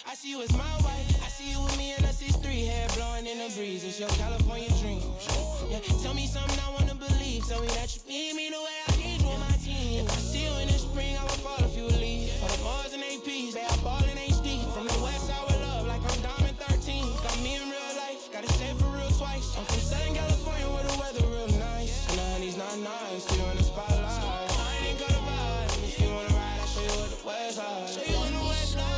I see you as my wife. I see you with me and us is three. Hair blowing in the breeze. It's your California dream. Yeah, tell me something I wanna believe. Tell me that you need me the way I need you on my team. If I see you in the spring, I will fall if you would leave. For the Mars and APs, they are ballin' HD. From the west side with love, like I'm Diamond 13. Got me in real life, gotta say for real twice. I'm from Southern California where the weather real nice. And the honey's not nice, still in the spotlight. I ain't got a vibe. If you wanna ride, I'll show you what the west side. Show you on the west side.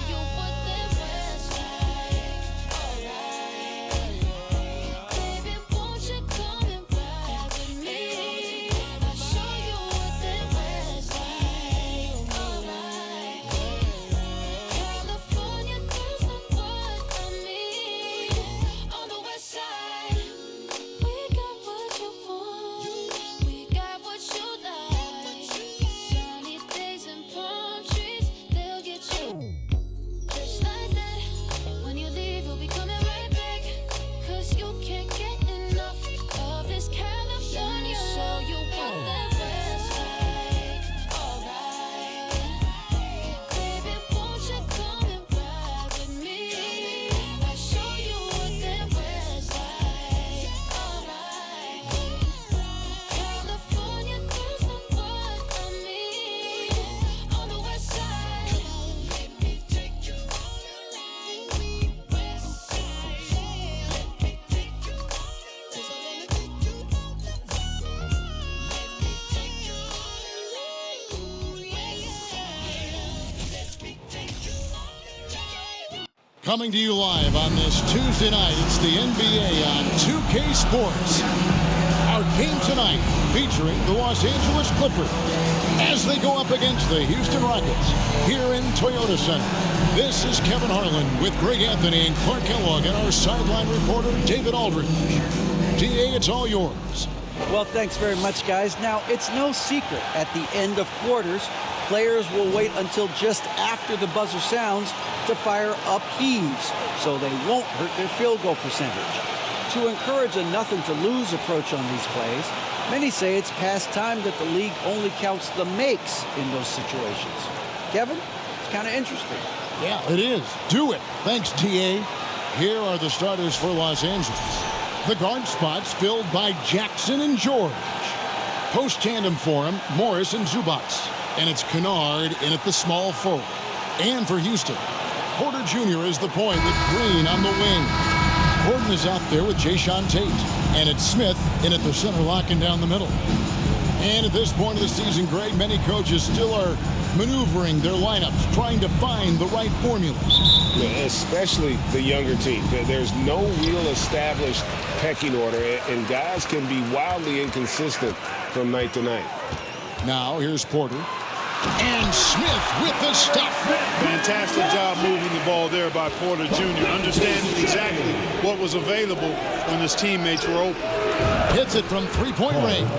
Coming to you live on this Tuesday night, it's the NBA on 2K Sports. Our game tonight featuring the Los Angeles Clippers as they go up against the Houston Rockets here in Toyota Center. This is Kevin Harlan with Greg Anthony and Clark Kellogg and our sideline reporter David Aldridge. DA, it's all yours. Well, thanks very much, guys. Now, it's no secret at the end of quarters, players will wait until just after the buzzer sounds to fire up heaves so they won't hurt their field goal percentage. To encourage a nothing-to-lose approach on these plays, many say it's past time that the league only counts the makes in those situations. Kevin, it's kind of interesting. Yeah, it is. Do it. Thanks, DA. Here are the starters for Los Angeles. The guard spots filled by Jackson and George. Post-tandem for him, Morris and Zubats. And it's Kennard in at the small forward. And for Houston, Porter Jr. is the point with Green on the wing. Gordon is out there with Jayshawn Tate. And it's Smith in at the center, locking down the middle. And at this point of the season, Greg, many coaches still are maneuvering their lineups, trying to find the right formulas. Yeah, especially the younger team. There's no real established pecking order, and guys can be wildly inconsistent from night to night. Now, here's Porter. And Smith with the stuff. Fantastic job moving the ball there by Porter Jr., understanding exactly what was available when his teammates were open. Hits it from three-point range.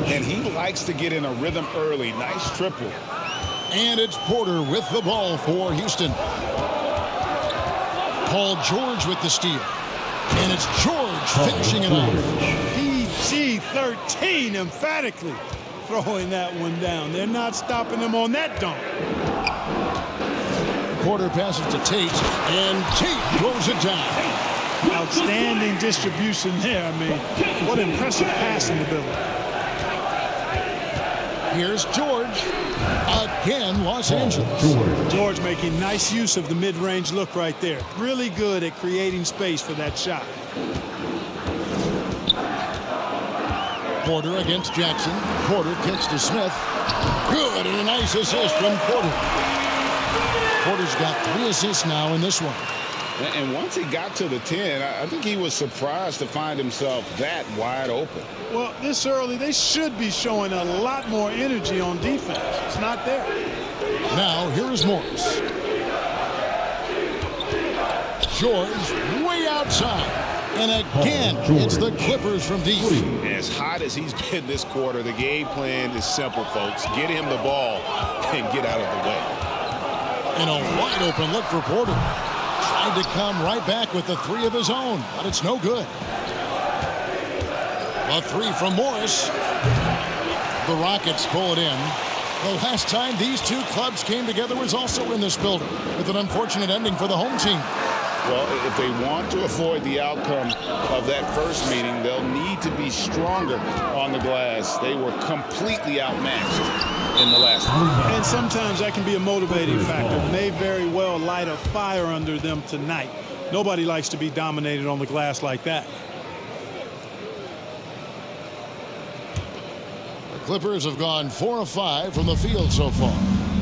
And he likes to get in a rhythm early. Nice triple. And it's Porter with the ball for Houston. Paul George with the steal. And it's George finishing it off. PG-13 emphatically throwing that one down. They're not stopping him on that dunk. Porter passes to Tate, and Tate throws it down. Outstanding distribution there. I mean, what impressive passing ability. Here's George. Again, Los Angeles. George making nice use of the mid-range look right there. Really good at creating space for that shot. Porter against Jackson. Porter kicks to Smith. Good, and a nice assist from Porter. Porter's got 3 assists now in this one. And once he got to the 10, I think he was surprised to find himself that wide open. Well, this early, they should be showing a lot more energy on defense. It's not there. Now, here is Morris. George way outside. And again, it's the Clippers from deep. As hot as he's been this quarter, the game plan is simple, folks. Get him the ball and get out of the way. And a wide open look for Porter. Tried to come right back with the 3 of his own, but it's no good. A 3 from Morris. The Rockets pull it in. The last time these two clubs came together was also in this building, with an unfortunate ending for the home team. Well, if they want to avoid the outcome of that first meeting, they'll need to be stronger on the glass. They were completely outmatched in the last one. And sometimes that can be a motivating factor. May very well light a fire under them tonight. Nobody likes to be dominated on the glass like that. The Clippers have gone 4 of 5 from the field so far.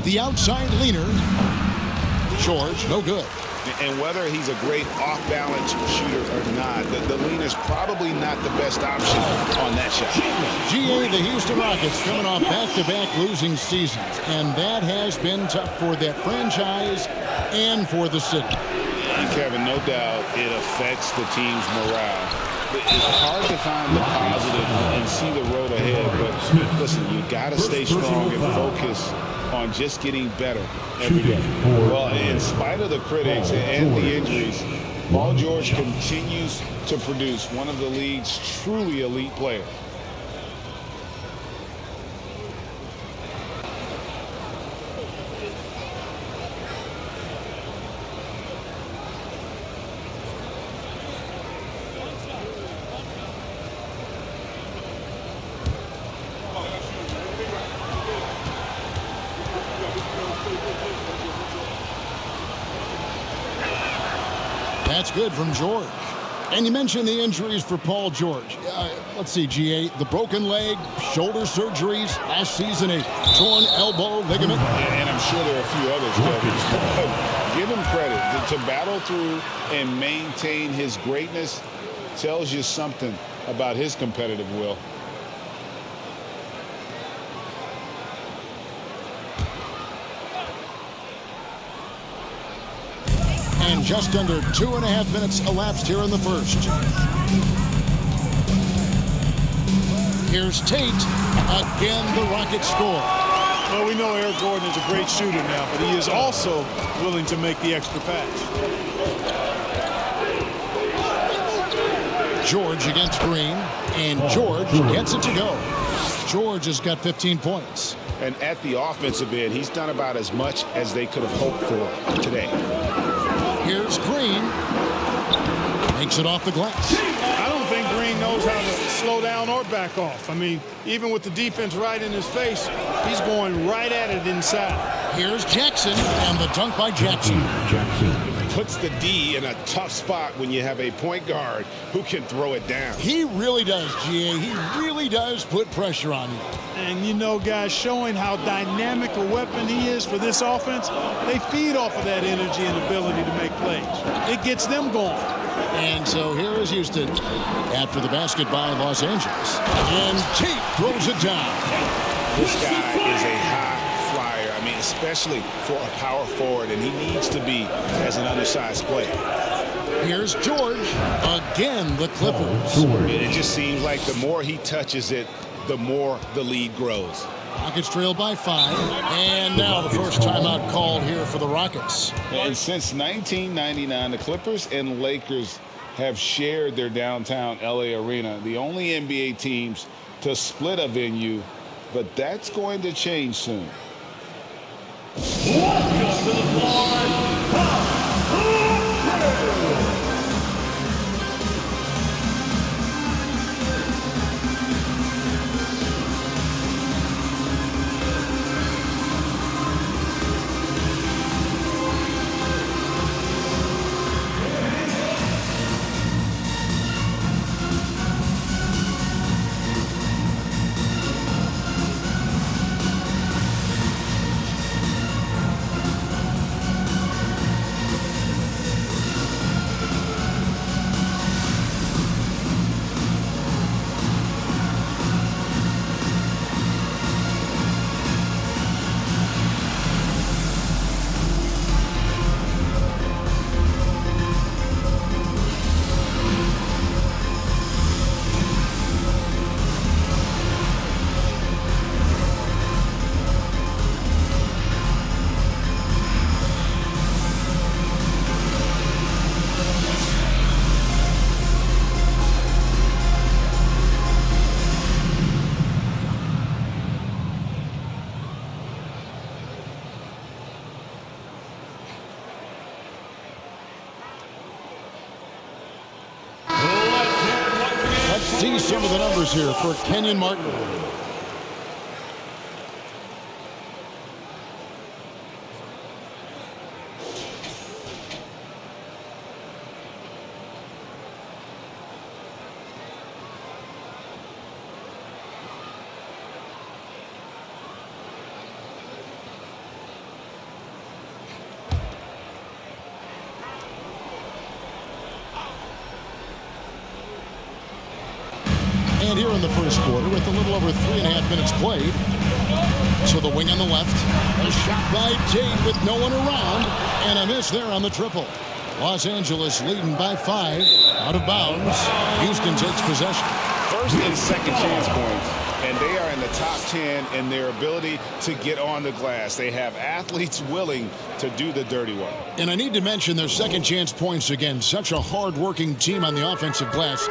The outside leaner, George, no good. And whether he's a great off-balance shooter or not, the leaner's probably not the best option on that shot. GA, the Houston Rockets coming off back-to-back losing seasons, and that has been tough for that franchise and for the city. And Kevin, no doubt it affects the team's morale. It's hard to find the positive and see the road ahead, but listen, you got to stay strong and focus on just getting better every day. Well, in spite of the critics and the injuries, Paul George continues to produce one of the league's truly elite players. That's good from George. And you mentioned the injuries for Paul George. Let's see, GA, the broken leg, shoulder surgeries, last season a torn elbow ligament. And I'm sure there are a few others, Kevin. Give him credit. To battle through and maintain his greatness tells you something about his competitive will. And just under 2.5 minutes elapsed here in the first. Here's Tate. Again, the Rockets score. Well, we know Eric Gordon is a great shooter now, but he is also willing to make the extra pass. George against Green, and George gets it to go. George has got 15 points. And at the offensive end, he's done about as much as they could have hoped for today. Here's Green. Makes it off the glass. I don't think Green knows how to slow down or back off. I mean, even with the defense right in his face, he's going right at it inside. Here's Jackson, and the dunk by Jackson. Puts the D in a tough spot when you have a point guard who can throw it down. He really does, GA. He really does put pressure on you. And, you know, guys, showing how dynamic a weapon he is for this offense, they feed off of that energy and ability to make plays. It gets them going. And so here is Houston after the basket by Los Angeles. And Tate throws it down. This guy is a high flyer. I mean, especially for a power forward, and he needs to be as an undersized player. Here's George. Again, the Clippers. It just seems like the more he touches it, the more the lead grows. Rockets trail by 5. And now the first timeout called here for the Rockets. And since 1999, the Clippers and Lakers have shared their downtown LA arena, the only NBA teams to split a venue, but that's going to change soon. Welcome to the floor, see some of the numbers here for Kenyon Martin. And here in the first quarter, with a little over 3.5 minutes played. To the wing on the left. A shot by Tate with no one around. And a miss there on the triple. Los Angeles leading by 5. Out of bounds. Houston takes possession. First and second chance points. And they are in the top 10 in their ability to get on the glass. They have athletes willing to do the dirty work. And I need to mention their second chance points again. Such a hard-working team on the offensive glass.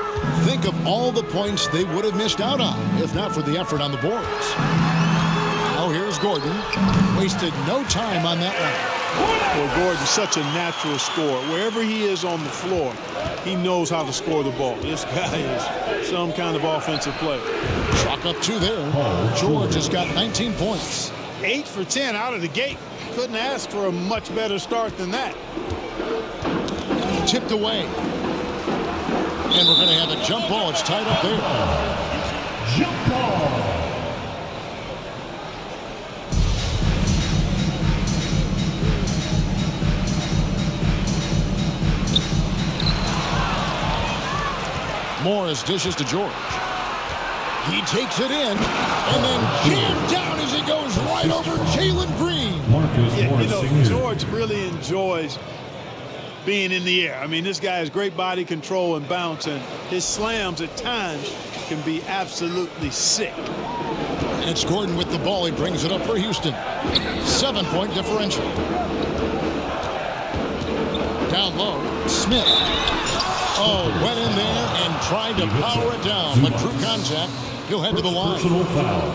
Think of all the points they would have missed out on if not for the effort on the boards. Now here's Gordon. Wasted no time on that one. Well, Gordon's such a natural scorer. Wherever he is on the floor, he knows how to score the ball. This guy is some kind of offensive player. Chalk up 2 there. George has got 19 points. 8 for 10 out of the gate. Couldn't ask for a much better start than that. Tipped away. And we're going to have a jump ball. It's tied up there. Jump ball. Morris dishes to George. He takes it in and then jammed down as he goes right over Jalen Green. Yeah, you know, George really enjoys being in the air. I mean, this guy has great body control and bounce, and his slams at times can be absolutely sick. And it's Gordon with the ball. He brings it up for Houston. 7-point differential. Down low, Smith. Oh, went in there and tried to power it down, but true contact. He'll head to the line.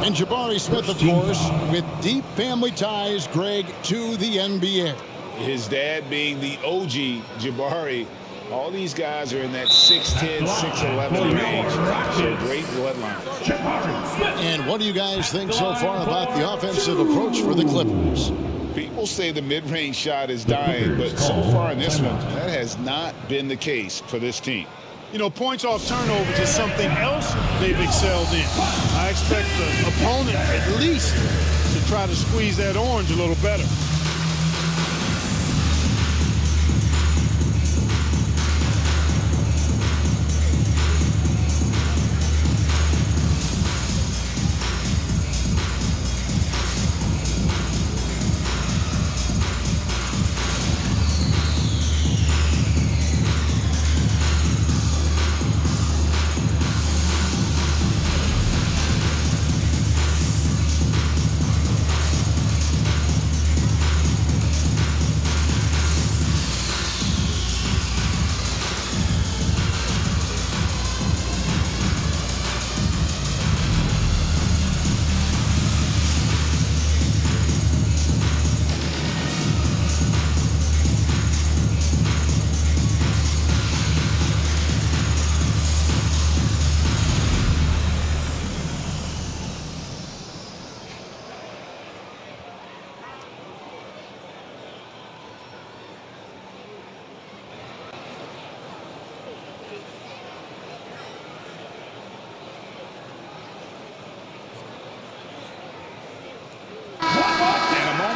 And Jabari Smith, of course, with deep family ties, Greg, to the NBA. His dad being the OG, Jabari. All these guys are in that 6'10", 6'11" range. So great bloodline. And what do you guys think so far about the offensive approach for the Clippers? People say the mid-range shot is dying, but so far in this one, that has not been the case for this team. You know, points off turnovers is something else they've excelled in. I expect the opponent at least to try to squeeze that orange a little better.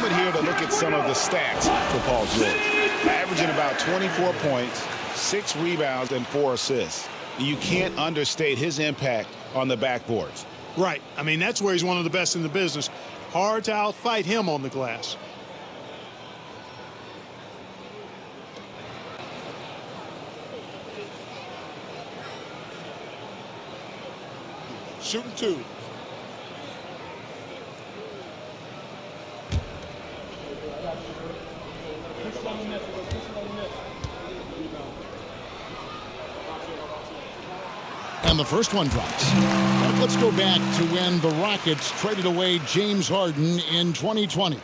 Here to look at some of the stats for Paul George. Averaging about 24 points, 6 rebounds, and 4 assists. You can't understate his impact on the backboards. Right. I mean, that's where he's one of the best in the business. Hard to outfight him on the glass. Shooting 2. And the first one drops. Let's go back to when the Rockets traded away James Harden in 2020.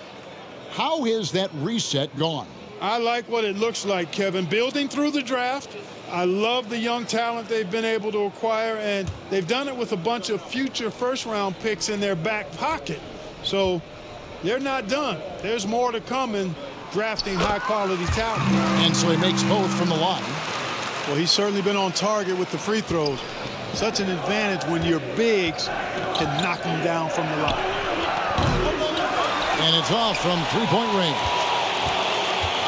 How has that reset gone? I like what it looks like, Kevin. Building through the draft. I love the young talent they've been able to acquire, and they've done it with a bunch of future first-round picks in their back pocket. So they're not done. There's more to come in drafting high-quality talent. And so he makes both from the line. Well, he's certainly been on target with the free throws. Such an advantage when your bigs can knock them down from the line. And it's off from three-point range.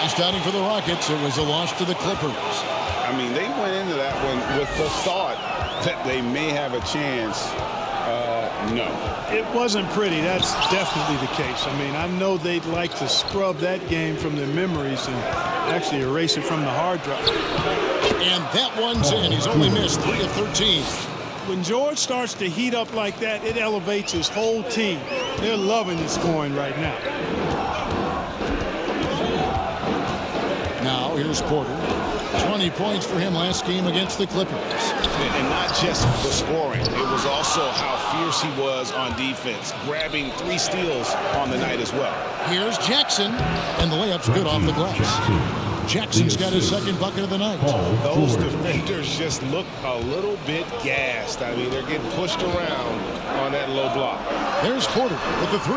Starting for the Rockets, it was a loss to the Clippers. I mean, they went into that one with the thought that they may have a chance. No. It wasn't pretty. That's definitely the case. I mean, I know they'd like to scrub that game from their memories and actually erase it from the hard drive. And that one's in. He's only missed 3 of 13. When George starts to heat up like that, it elevates his whole team. They're loving the scoring right now. Now, here's Porter. 20 points for him last game against the Clippers. And not just the scoring. It was also how fierce he was on defense, grabbing 3 steals on the night as well. Here's Jackson, and the layup's good off the glass. Jackson's got his second bucket of the night. Those defenders just look a little bit gassed. I mean, they're getting pushed around on that low block. There's Porter with the 3.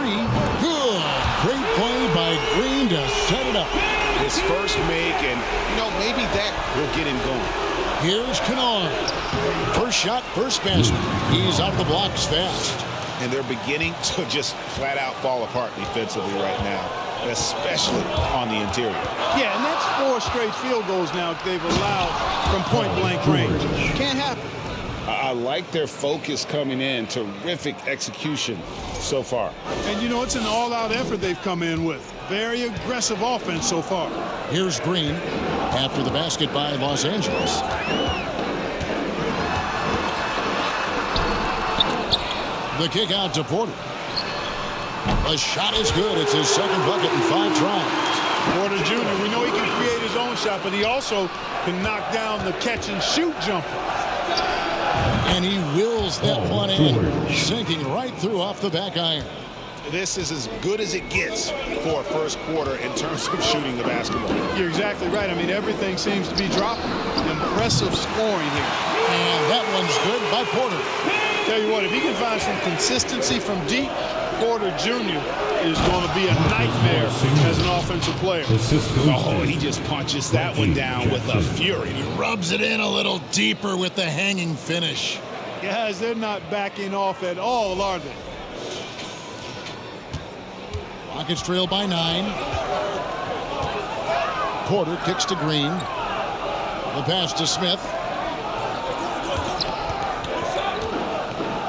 Good. Great play by Green to set it up. His first make, and, maybe that will get him going. Here's Kennard. First shot, first basket. He's out of the blocks fast. And they're beginning to just flat out fall apart defensively right now, especially on the interior. Yeah, and that's 4 straight field goals now they've allowed from point-blank range. Can't happen. I like their focus coming in. Terrific execution so far. And, it's an all-out effort they've come in with. Very aggressive offense so far. Here's Green after the basket by Los Angeles. The kick out to Porter. The shot is good. It's his second bucket in 5 tries. Porter Jr., we know he can create his own shot, but he also can knock down the catch-and-shoot jumper. And he wills that one in, sinking right through off the back iron. This is as good as it gets for a first quarter in terms of shooting the basketball. You're exactly right. I mean, everything seems to be dropping. Impressive scoring here. And that one's good by Porter. Tell you what, if he can find some consistency from deep, Porter Jr. is going to be a nightmare as an offensive player. Oh, he just punches that one down with a fury. He rubs it in a little deeper with the hanging finish. Guys, they're not backing off at all, are they? Rockets trail by 9. Porter kicks to Green. The pass to Smith.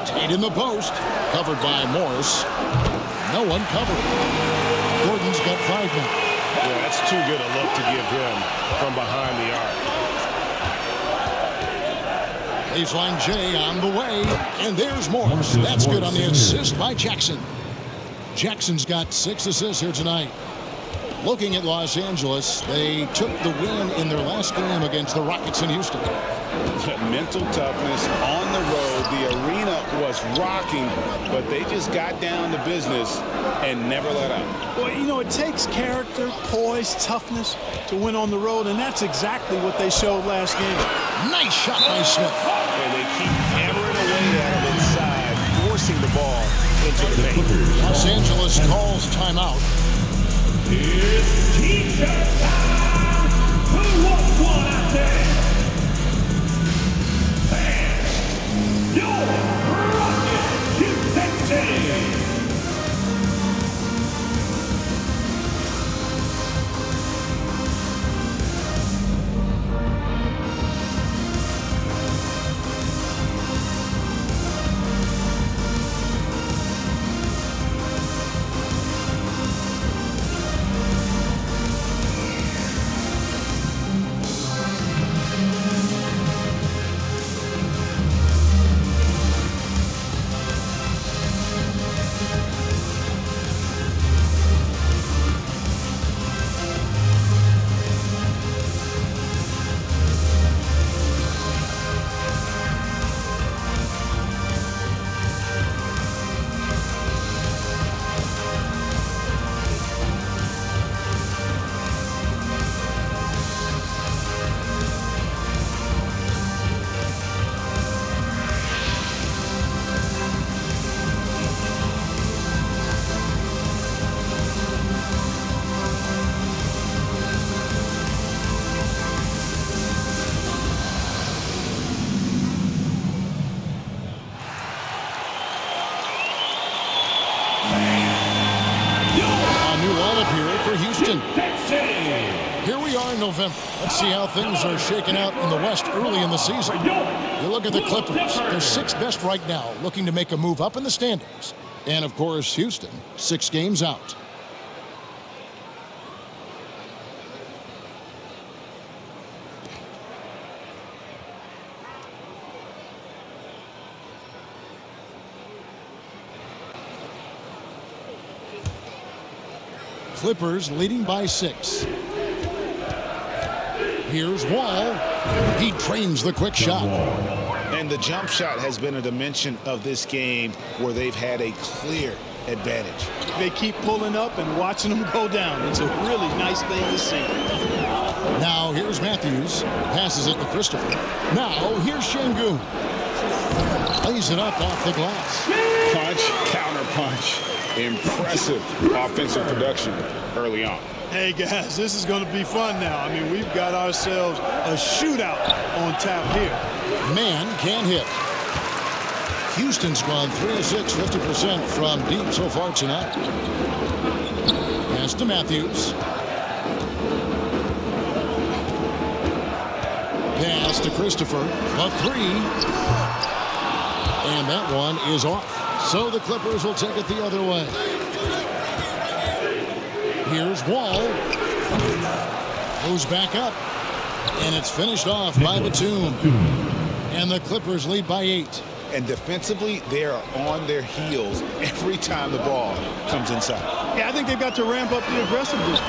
Tate in the post. Covered by Morris. No one covered. Gordon's got 5 now. Yeah, that's too good a look to give him from behind the arc. Baseline J on the way. And there's Morris. That's good on the assist by Jackson. Jackson's got 6 assists here tonight. Looking at Los Angeles, they took the win in their last game against the Rockets in Houston. Mental toughness on the road. The arena was rocking, but they just got down to business and never let up. Well, it takes character, poise, toughness to win on the road, and that's exactly what they showed last game. Nice shot by Smith. And they keep hammering away at him inside, forcing the ball into the paint. Los Angeles calls timeout. It's T-shirt time! Who wants one out there? And your Rocket to Texas! new lineup here for Houston. Here we are in November. Let's see how things are shaking out in the West early in the season. You look at the Clippers. They're sixth best right now, looking to make a move up in the standings. And, of course, Houston, 6 games out. Clippers leading by 6. Here's Wall. He trains the quick shot. And the jump shot has been a dimension of this game where they've had a clear advantage. They keep pulling up and watching them go down. It's a really nice thing to see. Now here's Matthews. Passes it to Christopher. Now here's Şengün. Lays it up off the glass. Punch, counter punch. Impressive offensive production early on. Hey, guys, this is going to be fun now. I mean, we've got ourselves a shootout on tap here. Man can't hit. Houston's gone 3 of 6, 50% from deep so far tonight. Pass to Matthews. Pass to Christopher. A 3. And that one is off. So the Clippers will take it the other way. Here's Wall. Goes back up. And it's finished off by Batum. And the Clippers lead by 8. And defensively, they are on their heels every time the ball comes inside. Yeah, I think they've got to ramp up the aggressiveness.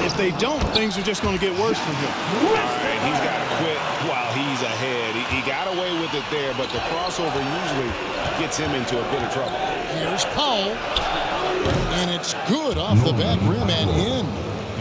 If they don't, things are just going to get worse from here. All right, he's got to quit while he's ahead. He got away with it there, but the crossover usually gets him into a bit of trouble. Here's Powell. And it's good off the back rim and in.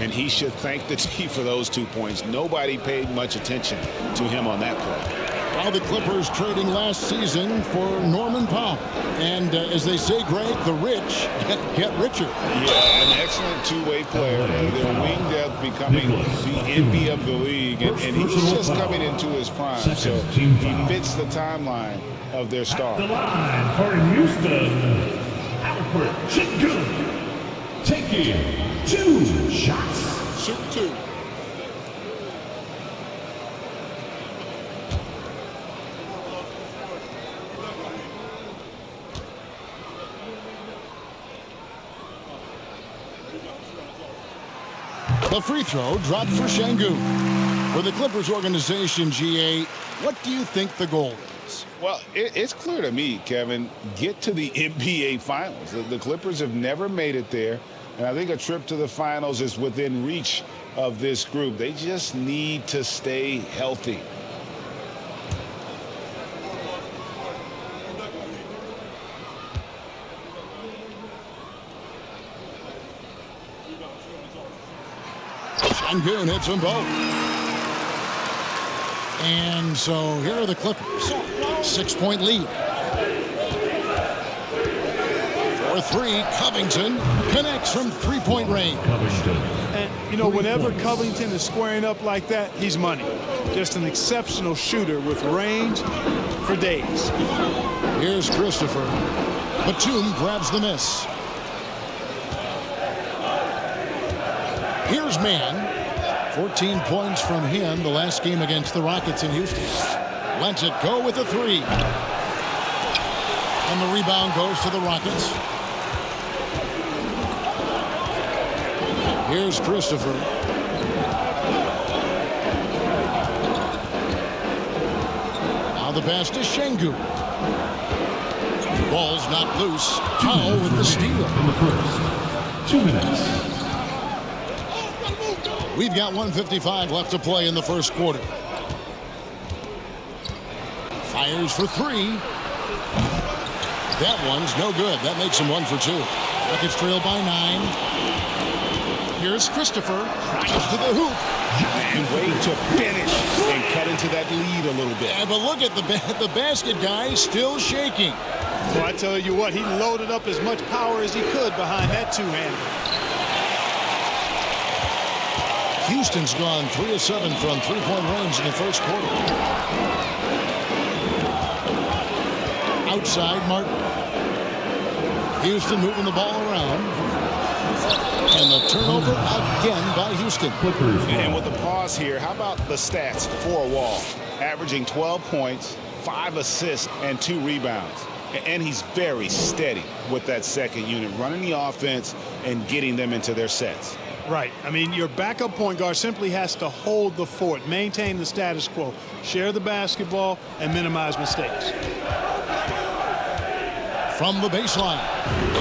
And he should thank the team for those 2 points. Nobody paid much attention to him on that play. Well, the Clippers trading last season for Norman Powell. And as they say, Greg, the rich get richer. Yeah, an excellent two-way player. Their wing depth becoming the envy of the league. And he's just coming into his prime. So he fits the timeline of their star. The line for Houston, Albert Şengün, taking 2 shots. Shoot 2. The free throw dropped for Şengün. For the Clippers organization, GA, what do you think the goal is? Well, it's clear to me, Kevin, get to the NBA Finals. The Clippers have never made it there, and I think a trip to the Finals is within reach of this group. They just need to stay healthy. Şengün hits them both. And so here are the Clippers. 6-point lead. For 3, Covington connects from 3-point range. And, you know, whenever Covington is squaring up like that, he's money. Just an exceptional shooter with range for days. Here's Christopher. Batum grabs the miss. Here's Mann. 14 points from him the last game against the Rockets in Houston. Lets it go with a 3. And the rebound goes to the Rockets. Here's Christopher. Now the pass to Şengün. Ball's not loose. Powell with the steal. In the first 2 minutes. We've got 1:55 left to play in the first quarter. Fires for 3. That one's no good. That makes him 1 for 2. Rockets trail by 9. Here's Christopher. Crashes to the hoop. And wait to finish and cut into that lead a little bit. Yeah, but look at the basket guy still shaking. Well, I tell you what, he loaded up as much power as he could behind that two-hander. Houston's gone 3 of 7 from 3-point range in the first quarter. Outside, Martin. Houston moving the ball around. And the turnover again by Houston. And with the pause here, how about the stats for Wall? Averaging 12 points, 5 assists, and 2 rebounds. And he's very steady with that second unit, running the offense and getting them into their sets. Right. I mean, your backup point guard simply has to hold the fort, maintain the status quo, share the basketball, and minimize mistakes. From the baseline.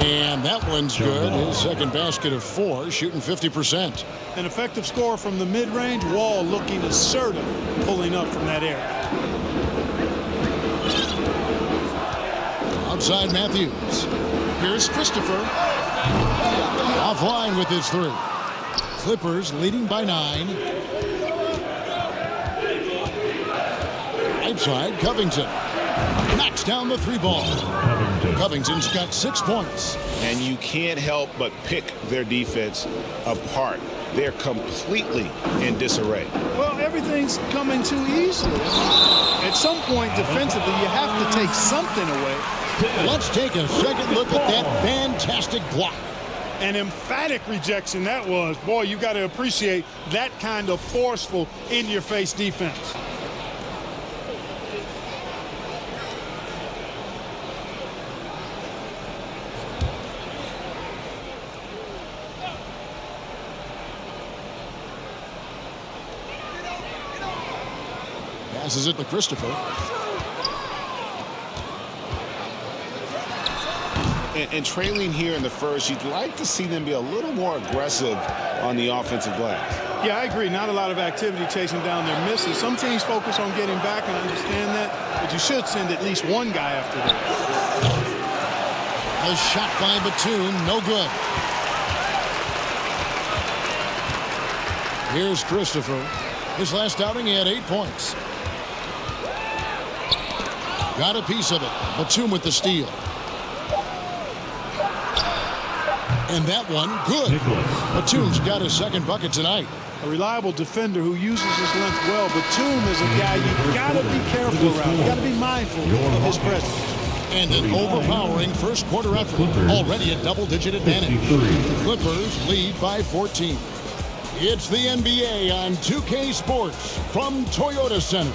And that one's good. His second basket of 4, shooting 50%. An effective score from the mid-range. Wall looking assertive, pulling up from that area. Outside Matthews. Here's Christopher. Offline with his 3. Clippers leading by 9. Right side, Covington. Knocks down the 3 ball. Covington's got 6 points. And you can't help but pick their defense apart. They're completely in disarray. Well, everything's coming too easily. At some point, defensively, you have to take something away. Let's take a second look at that fantastic block. An emphatic rejection that was. Boy, you got to appreciate that kind of forceful, in-your-face defense. Passes it to Christopher. And trailing here in the first, you'd like to see them be a little more aggressive on the offensive glass. Yeah, I agree. Not a lot of activity chasing down their misses. Some teams focus on getting back and understand that, but you should send at least one guy after that. A shot by Batum, no good. Here's Christopher. His last outing, he had 8 points. Got a piece of it. Batum with the steal. And that one, good. Batum's got his second bucket tonight. A reliable defender who uses his length well. Batum is a guy you got to be careful around. You got to be mindful of his presence. And an overpowering first quarter effort. Already a double-digit advantage. Clippers lead by 14. It's the NBA on 2K Sports from Toyota Center.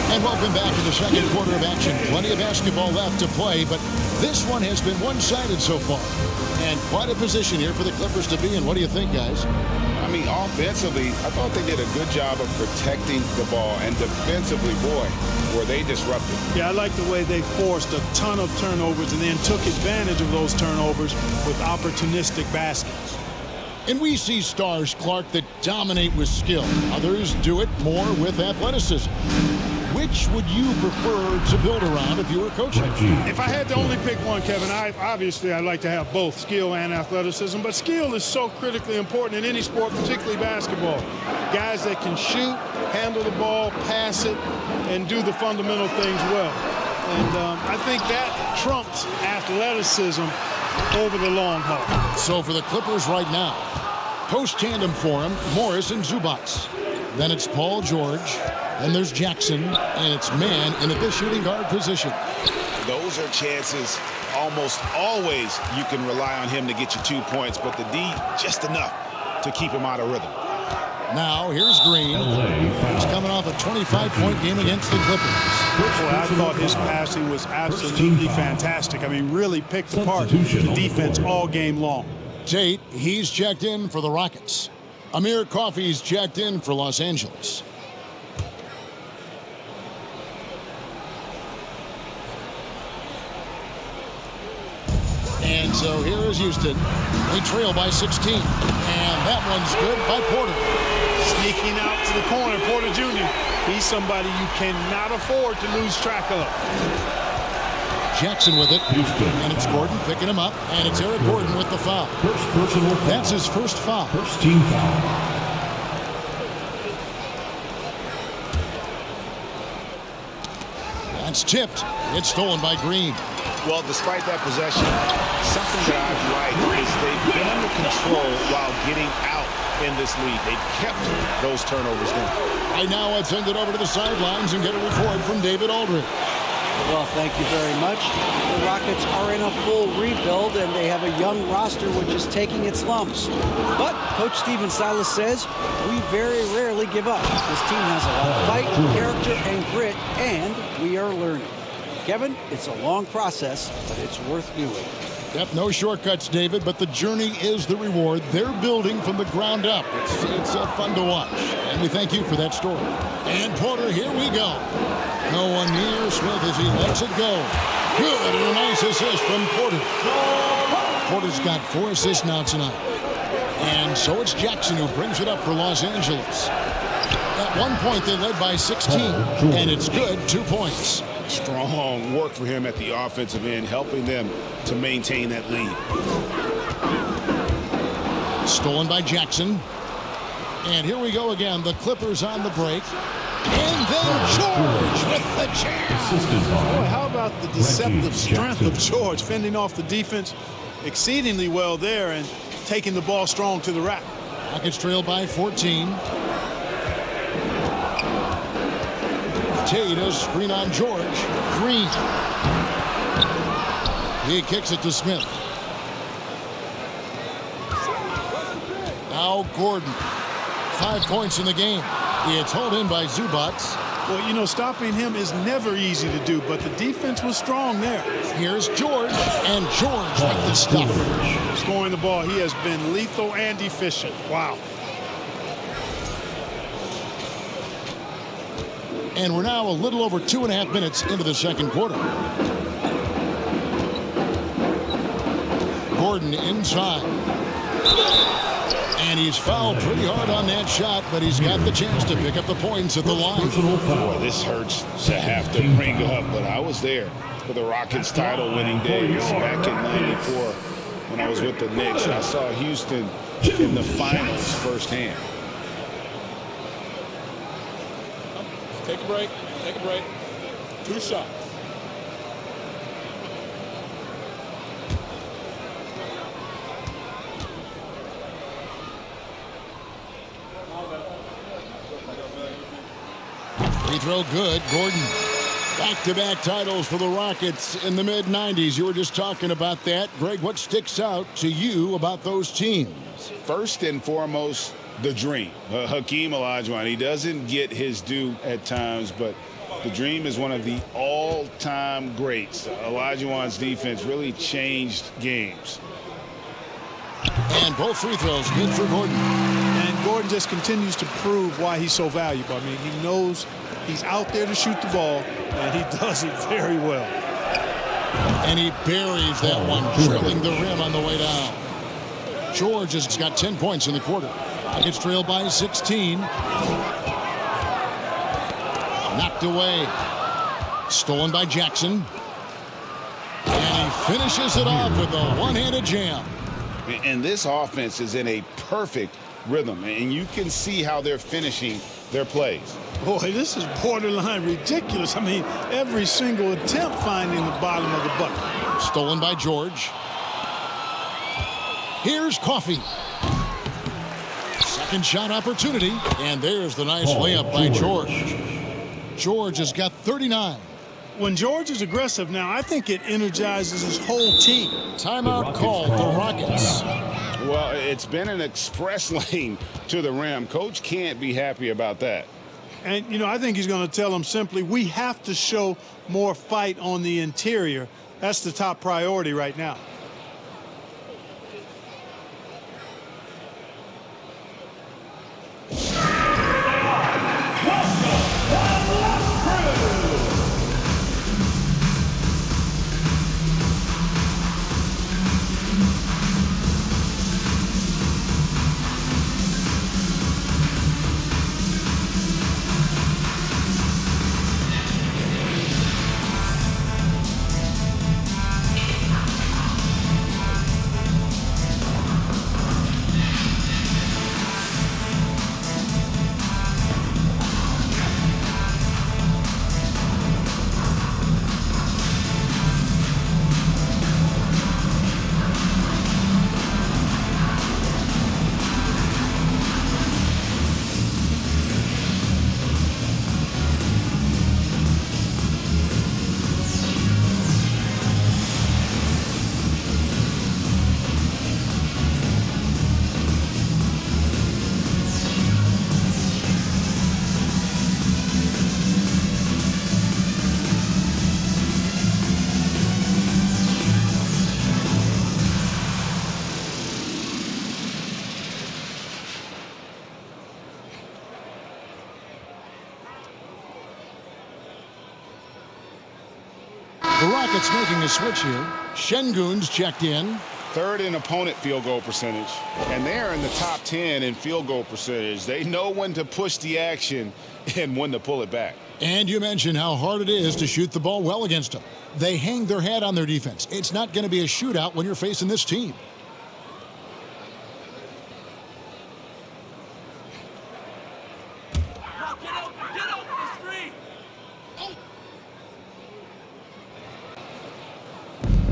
And welcome back to the second quarter of action. Plenty of basketball left to play, but this one has been one-sided so far. And quite a position here for the Clippers to be in. What do you think, guys? I mean, offensively, I thought they did a good job of protecting the ball. And defensively, boy, were they disruptive. Yeah, I like the way they forced a ton of turnovers and then took advantage of those turnovers with opportunistic baskets. And we see stars, Clark, that dominate with skill. Others do it more with athleticism. Which would you prefer to build around if you were coaching? If I had to only pick one, Kevin, I'd like to have both skill and athleticism. But skill is so critically important in any sport, particularly basketball. Guys that can shoot, handle the ball, pass it, and do the fundamental things well. And I think that trumps athleticism over the long haul. So for the Clippers right now, post tandem for him, Morris and Zubats. Then it's Paul George. Then there's Jackson, and it's man in at the shooting guard position. Those are chances almost always you can rely on him to get you 2 points, but the D just enough to keep him out of rhythm. Now here's Green. He's coming off a 25-point game against the Clippers. Boy, I thought his passing was absolutely fantastic. I mean, really picked apart the defense all game long. Tate, he's checked in for the Rockets. Amir Coffey's checked in for Los Angeles. And so here is Houston. They trail by 16. And that one's good by Porter. Sneaking out to the corner, Porter Jr. He's somebody you cannot afford to lose track of. Jackson with it. And it's Gordon picking him up. And it's Eric Gordon with the foul. That's his first foul. First team foul. That's tipped. It's stolen by Green. Well, despite that possession, something that I've liked is they've been under control while getting out in this lead. They've kept those turnovers down. Right now, let's send it over to the sidelines and get a report from David Aldridge. Well, thank you very much. The Rockets are in a full rebuild, and they have a young roster which is taking its lumps. But Coach Stephen Silas says we very rarely give up. This team has a lot of fight, character, and grit, and we are learning. Kevin, it's a long process, but it's worth doing. Yep, no shortcuts, David, but the journey is the reward. They're building from the ground up. It's fun to watch, and we thank you for that story. And Porter, here we go. No one near Smith as he lets it go. Good, and a nice assist from Porter. Porter's got 4 assists now tonight. And so it's Jackson who brings it up for Los Angeles. At one point, they led by 16, and it's good, 2 points. Strong work for him at the offensive end, helping them to maintain that lead. Stolen by Jackson. And here we go again. The Clippers on the break. And then George with the jam. Boy, how about the deceptive strength of George, fending off the defense exceedingly well there and taking the ball strong to the rack. Rockets trail by 14. Tate does screen on George. Green. He kicks it to Smith. Now Gordon. 5 points in the game. It's hauled in by Zubac. Well, you know, stopping him is never easy to do, but the defense was strong there. Here's George, and George with the stuff. Scoring the ball, he has been lethal and efficient. Wow. And we're now a little over 2.5 minutes into the second quarter. Gordon inside. And he's fouled pretty hard on that shot, but he's got the chance to pick up the points at the line. Boy, this hurts to have to bring up, but I was there for the Rockets title-winning days back in '94 when I was with the Knicks. I saw Houston in the finals firsthand. Take a break. Take a break. 2 shots. Free throw good. Gordon. Back-to-back titles for the Rockets in the mid-'90s. You were just talking about that. Greg, what sticks out to you about those teams? First and foremost, the dream. Hakeem Olajuwon, he doesn't get his due at times, but the dream is one of the all-time greats. Olajuwon's defense really changed games. And both free throws good for Gordon. And Gordon just continues to prove why he's so valuable. I mean, he knows he's out there to shoot the ball, and he does it very well. And he buries that one, drilling the rim on the way down. George has got 10 points in the quarter. Rockets trail by 16. Knocked away. Stolen by Jackson. And he finishes it off with a one-handed jam. And this offense is in a perfect rhythm, and you can see how they're finishing their plays. Boy, this is borderline ridiculous. I mean, every single attempt finding the bottom of the bucket. Stolen by George. Here's Coffey. Second shot opportunity, and there's the nice layup by George. George has got 39. When George is aggressive now, I think it energizes his whole team. Timeout called the Rockets. Well, it's been an express lane to the rim. Coach can't be happy about that. And, you know, I think he's going to tell them simply, we have to show more fight on the interior. That's the top priority right now. Rockets making a switch here. Şengün's checked in. Third in opponent field goal percentage. And they're in the top 10 in field goal percentage. They know when to push the action and when to pull it back. And you mentioned how hard it is to shoot the ball well against them. They hang their hat on their defense. It's not going to be a shootout when you're facing this team.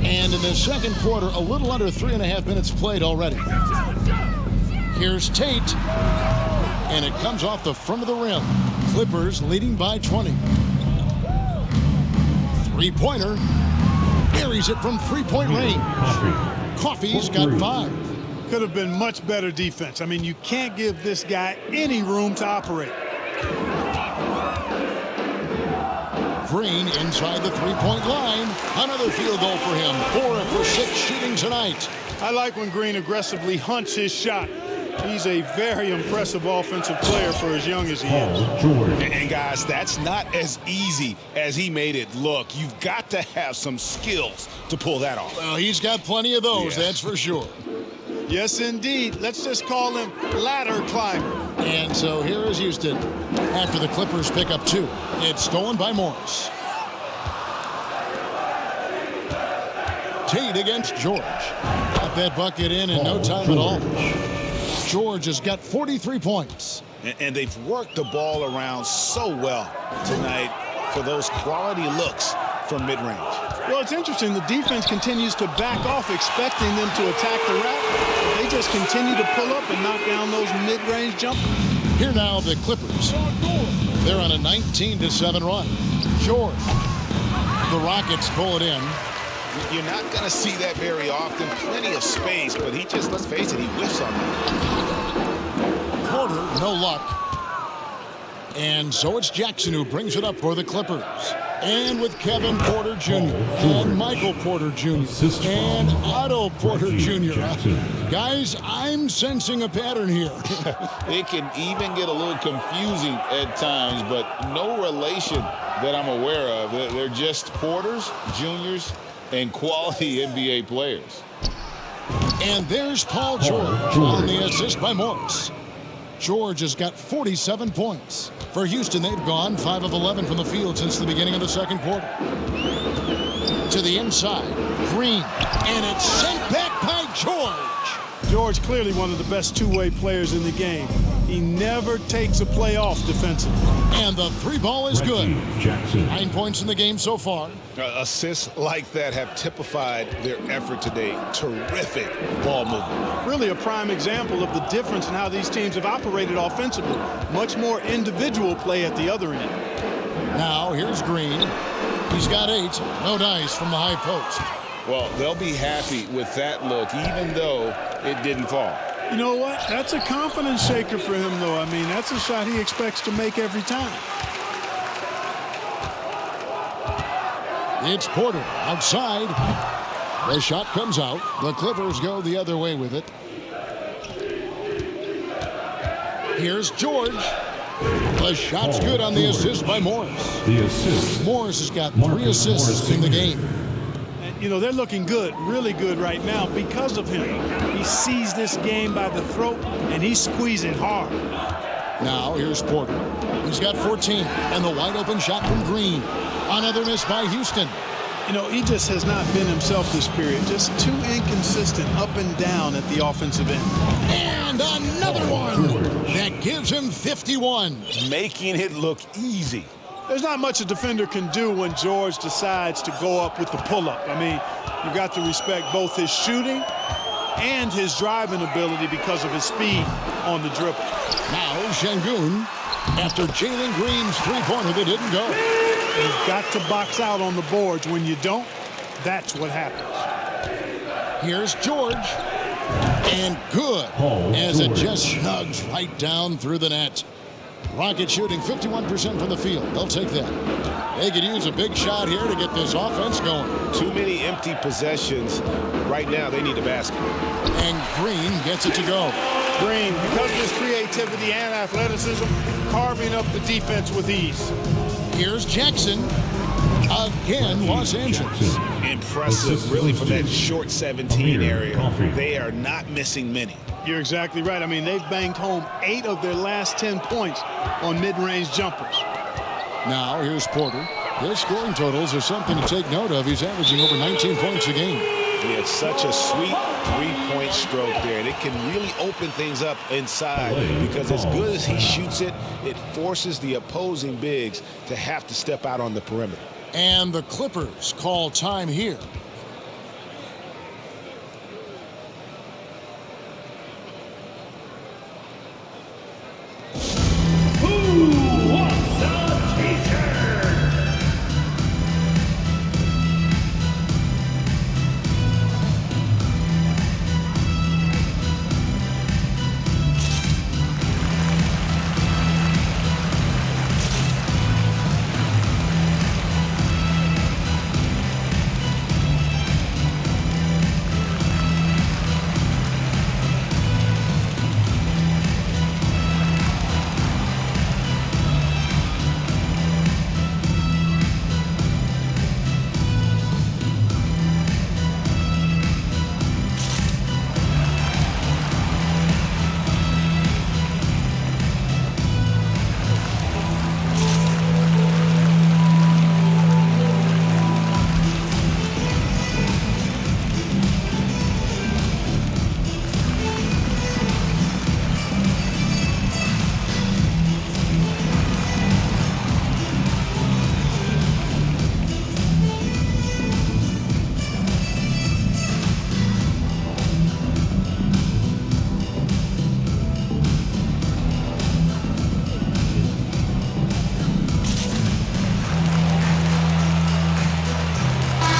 And in the second quarter, a little under 3.5 minutes played already. Here's Tate. And it comes off the front of the rim. Clippers leading by 20. Three-pointer. Buries it from three-point range. Coffey's got 5. Could have been much better defense. I mean, you can't give this guy any room to operate. Green inside the three-point line. Another field goal for him. 4 for 6 shooting tonight. I like when Green aggressively hunts his shot. He's a very impressive offensive player for as young as he is. And guys, that's not as easy as he made it look. You've got to have some skills to pull that off. Well, he's got plenty of those, that's for sure. Yes, indeed. Let's just call him ladder climber. And so here is Houston after the Clippers pick up 2. It's stolen by Morris. Tate against George. Got that bucket in no time at all. George has got 43 points. And they've worked the ball around so well tonight for those quality looks from mid-range. Well, it's interesting. The defense continues to back off, expecting them to attack the rack. They just continue to pull up and knock down those mid-range jumpers. Here now, the Clippers. They're on a 19-7 run. George. The Rockets pull it in. You're not going to see that very often. Plenty of space, but he just, let's face it, he whiffs on that. Porter, no luck. And so it's Jackson who brings it up for the Clippers. And with Kevin Porter Jr. and Michael Porter Jr. and Otto Porter Jr. Guys, I'm sensing a pattern here. It can even get a little confusing at times, but no relation that I'm aware of. They're just Porters, Juniors, and quality NBA players. And there's Paul George on the assist by Morris. George has got 47 points. For Houston, they've gone 5 of 11 from the field since the beginning of the second quarter. To the inside, Green, and it's sent back by George. George clearly one of the best two-way players in the game. He never takes a play off defensively. And the 3 ball is good. 9 points in the game so far. Assists like that have typified their effort today. Terrific ball movement. Really a prime example of the difference in how these teams have operated offensively. Much more individual play at the other end. Now here's Green. He's got 8. No dice from the high post. Well, they'll be happy with that look, even though it didn't fall. You know what? That's a confidence shaker for him, though. I mean, that's a shot he expects to make every time. It's Porter outside. The shot comes out. The Clippers go the other way with it. Here's George. The shot's good on the assist by Morris. The assist. Morris has got 3 assists in the game. You know, they're looking good, really good right now because of him. He sees this game by the throat, and he's squeezing hard. Now, here's Porter. He's got 14, and the wide-open shot from Green. Another miss by Houston. You know, he just has not been himself this period. Just too inconsistent up and down at the offensive end. And another one that gives him 51. Making it look easy. There's not much a defender can do when George decides to go up with the pull-up. I mean, you've got to respect both his shooting and his driving ability because of his speed on the dribble. Now Şengün, after Jalen Green's three-pointer that didn't go. You've got to box out on the boards. When you don't, that's what happens. Here's George. And good, as it just snugs right down through the net. Rockets shooting 51% from the field. They'll take that. They could use a big shot here to get this offense going. Too many empty possessions. Right now, they need a basket. And Green gets it to go. Green, because of his creativity and athleticism, carving up the defense with ease. Here's Jackson. Again, Los Angeles. Impressive, really, from that short 17 area. They are not missing many. You're exactly right. I mean, they've banged home 8 of their last 10 points on mid-range jumpers. Now, here's Porter. His scoring totals are something to take note of. He's averaging over 19 points a game. He had such a sweet three-point stroke there, and it can really open things up inside because as good as he shoots it, it forces the opposing bigs to have to step out on the perimeter. And the Clippers call time here. Who wants a t-shirt?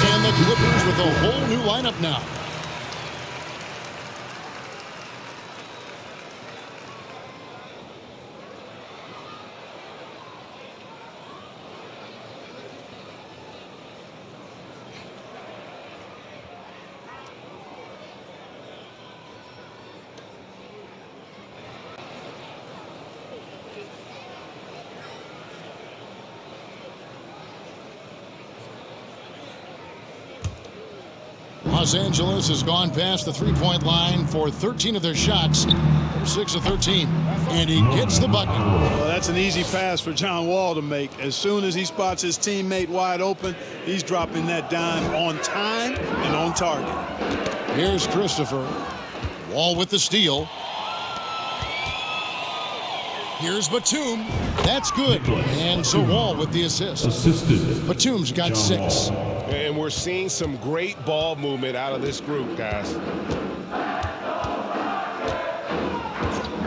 And the Clippers with a whole new lineup now. Los Angeles has gone past the three-point line for 13 of their shots. They're 6 of 13. And he gets the bucket. Well, that's an easy pass for John Wall to make. As soon as he spots his teammate wide open, he's dropping that dime on time and on target. Here's Christopher. Wall with the steal. Here's Batum. That's good. And so Wall with the assist. Batum's got 6. And we're seeing some great ball movement out of this group, guys.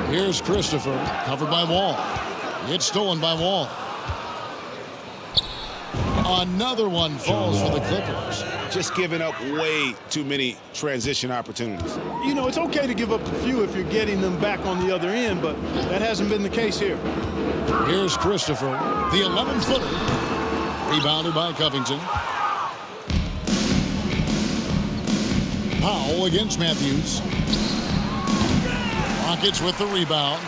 Here's Christopher, covered by Wall. It's stolen by Wall. Another one falls for the Clippers. Just giving up way too many transition opportunities. You know, it's okay to give up a few if you're getting them back on the other end, but that hasn't been the case here. Here's Christopher, the 11-footer. Rebounded by Covington. Powell against Matthews. Rockets with the rebound.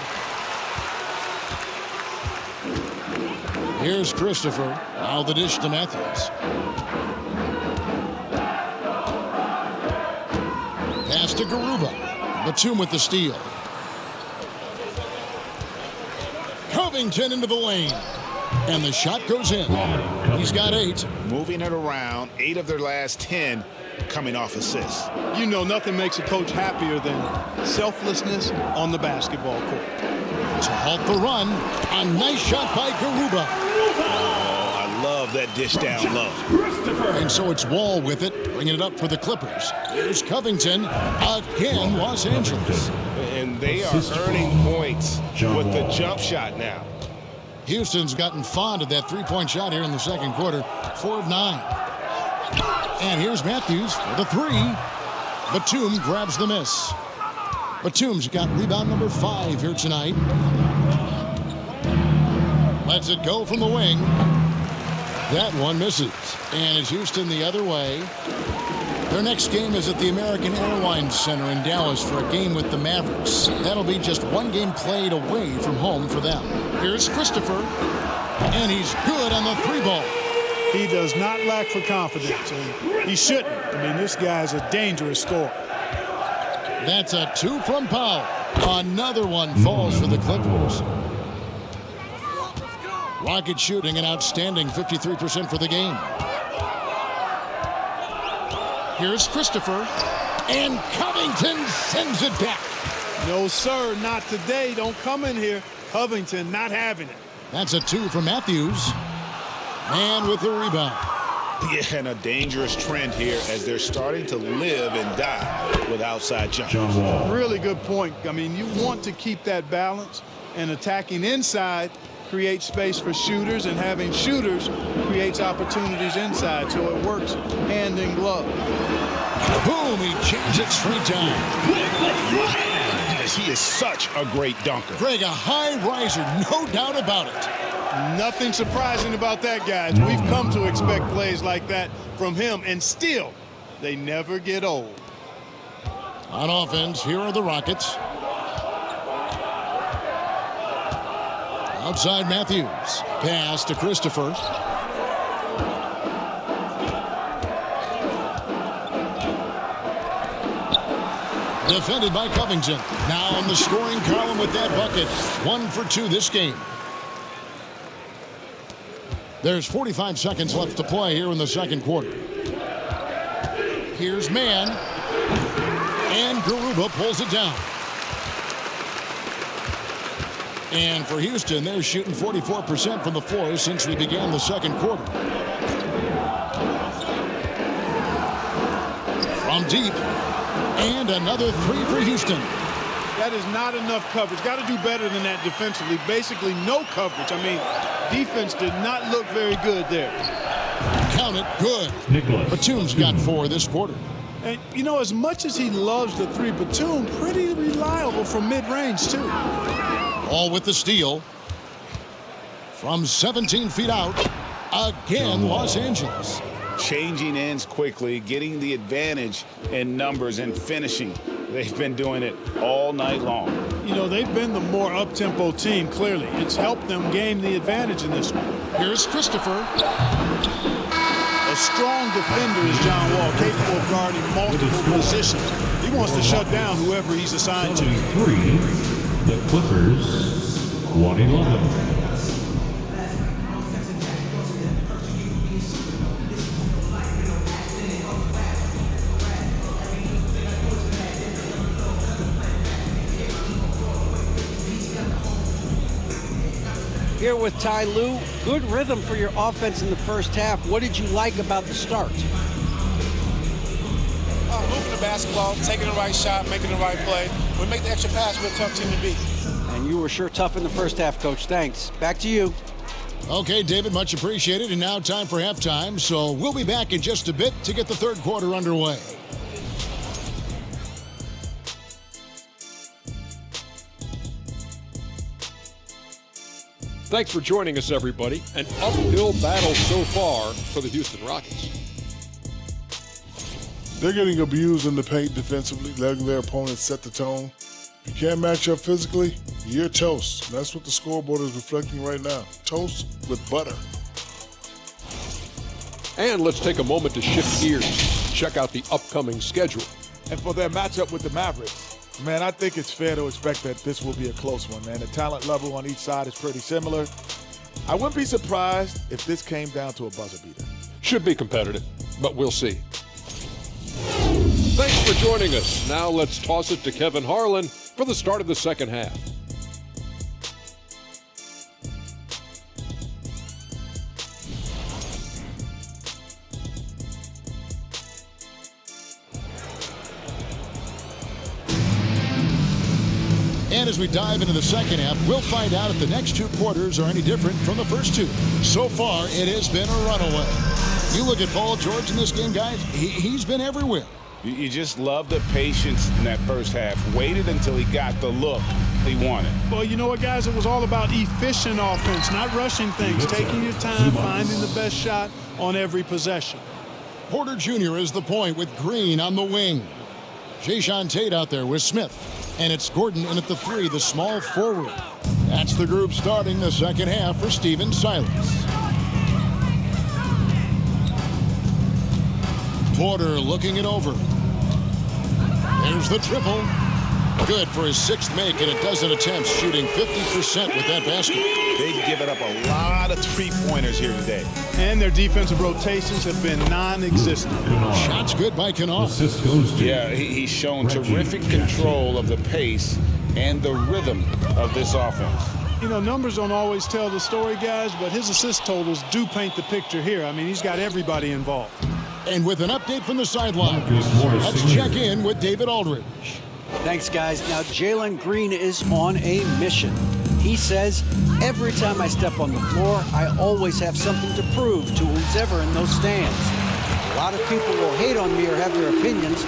Here's Christopher. Now the dish to Matthews. Pass to Garuba. Batum with the steal. Covington into the lane. And the shot goes in. He's got 8. Moving it around, 8 of their last 10 coming off assists. You know, nothing makes a coach happier than selflessness on the basketball court. To halt the run, a nice shot by Garuba. Oh, I love that dish down low. And so it's Wall with it, bringing it up for the Clippers. Here's Covington, again Los Angeles. And they are earning points with the jump shot now. Houston's gotten fond of that three-point shot here in the second quarter, 4 of 9. And here's Matthews for the 3. Batum grabs the miss. Batum's got rebound number 5 here tonight. Lets it go from the wing. That one misses. And it's Houston the other way. Their next game is at the American Airlines Center in Dallas for a game with the Mavericks. That'll be just one game played away from home for them. Here's Christopher. And he's good on the 3 ball. He does not lack for confidence, and he shouldn't. I mean, this guy's a dangerous scorer. That's a 2 from Powell. Another one falls for the Clippers. Rockets shooting an outstanding 53% for the game. Here's Christopher, and Covington sends it back. No, sir, not today. Don't come in here. Covington not having it. That's a 2 from Matthews. And with the rebound. Yeah, and a dangerous trend here as they're starting to live and die with outside jumpers. Really good point. I mean, you want to keep that balance, and attacking inside creates space for shooters, and having shooters creates opportunities inside, so it works hand in glove. Boom, he jams it straight down. He is such a great dunker. Greg, a high riser, no doubt about it. Nothing surprising about that, guys. We've come to expect plays like that from him, and still, they never get old. On offense, here are the Rockets. Outside Matthews. Pass to Christopher. Defended by Covington. Now on the scoring column with that bucket. 1 for 2 this game. There's 45 seconds left to play here in the second quarter. Here's Mann. And Garuba pulls it down. And for Houston, they're shooting 44% from the floor since we began the second quarter. From deep. And another 3 for Houston. That is not enough coverage. Got to do better than that defensively. Basically no coverage. I mean, defense did not look very good there. Count it, good. Batum's got 4 this quarter. And, you know, as much as he loves the 3, Batum pretty reliable from mid-range, too. All with the steal. From 17 feet out, again, Los Angeles. Changing ends quickly, getting the advantage in numbers and finishing. They've been doing it all night long. You know, they've been the more up-tempo team, clearly. It's helped them gain the advantage in this one. Here's Christopher. A strong defender is John Wall, capable of guarding multiple positions. He wants to shut down whoever he's assigned to. 3, the Clippers, 111. Here with Ty Lue, good rhythm for your offense in the first half. What did you like about the start? Moving the basketball, taking the right shot, making the right play. When we make the extra pass, we're a tough team to beat. And you were sure tough in the first half, Coach. Thanks. Back to you. Okay, David, much appreciated. And now time for halftime. So we'll be back in just a bit to get the third quarter underway. Thanks for joining us, everybody. An uphill battle so far for the Houston Rockets. They're getting abused in the paint defensively, letting their opponents set the tone. If you can't match up physically, you're toast. And that's what the scoreboard is reflecting right now. Toast with butter. And let's take a moment to shift gears. Check out the upcoming schedule. And for their matchup with the Mavericks, man, I think it's fair to expect that this will be a close one, man. The talent level on each side is pretty similar. I wouldn't be surprised if this came down to a buzzer beater. Should be competitive, but we'll see. Thanks for joining us. Now let's toss it to Kevin Harlan for the start of the second half. And as we dive into the second half, we'll find out if the next 2 quarters are any different from the first 2. So far, it has been a runaway. You look at Paul George in this game, guys, he's been everywhere. You just love the patience in that first half. Waited until he got the look he wanted. Well, you know what, guys? It was all about efficient offense, not rushing things, taking your time, finding the best shot on every possession. Porter Jr. is the point with Green on the wing. Jayshawn Tate out there with Smith. And it's Gordon in at the 3, the small forward. That's the group starting the second half for Stephen Silas. Porter looking it over. There's the triple. Good for his 6th make in a dozen attempts, shooting 50% with that basket. They've given up a lot of three-pointers here today. And their defensive rotations have been non-existent. Shots good by Kennard. Yeah, he's shown terrific control of the pace and the rhythm of this offense. You know, numbers don't always tell the story, guys, but his assist totals do paint the picture here. I mean, he's got everybody involved. And with an update from the sideline, let's check in with David Aldridge. Thanks, guys. Now, Jalen Green is on a mission. He says, every time I step on the floor, I always have something to prove to who's ever in those stands. A lot of people will hate on me or have their opinions.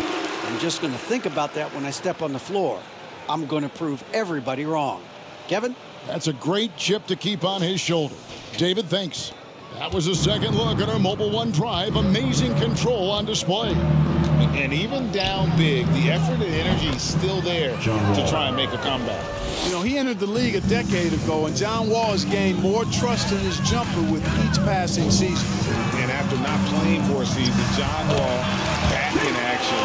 I'm just going to think about that when I step on the floor. I'm going to prove everybody wrong. Kevin? That's a great chip to keep on his shoulder. David, thanks. That was a second look at our Mobile One drive. Amazing control on display. And even down big, the effort and energy is still there to try and make a comeback. You know, he entered the league a decade ago, and John Wall has gained more trust in his jumper with each passing season. And after not playing for a season, John Wall back in action,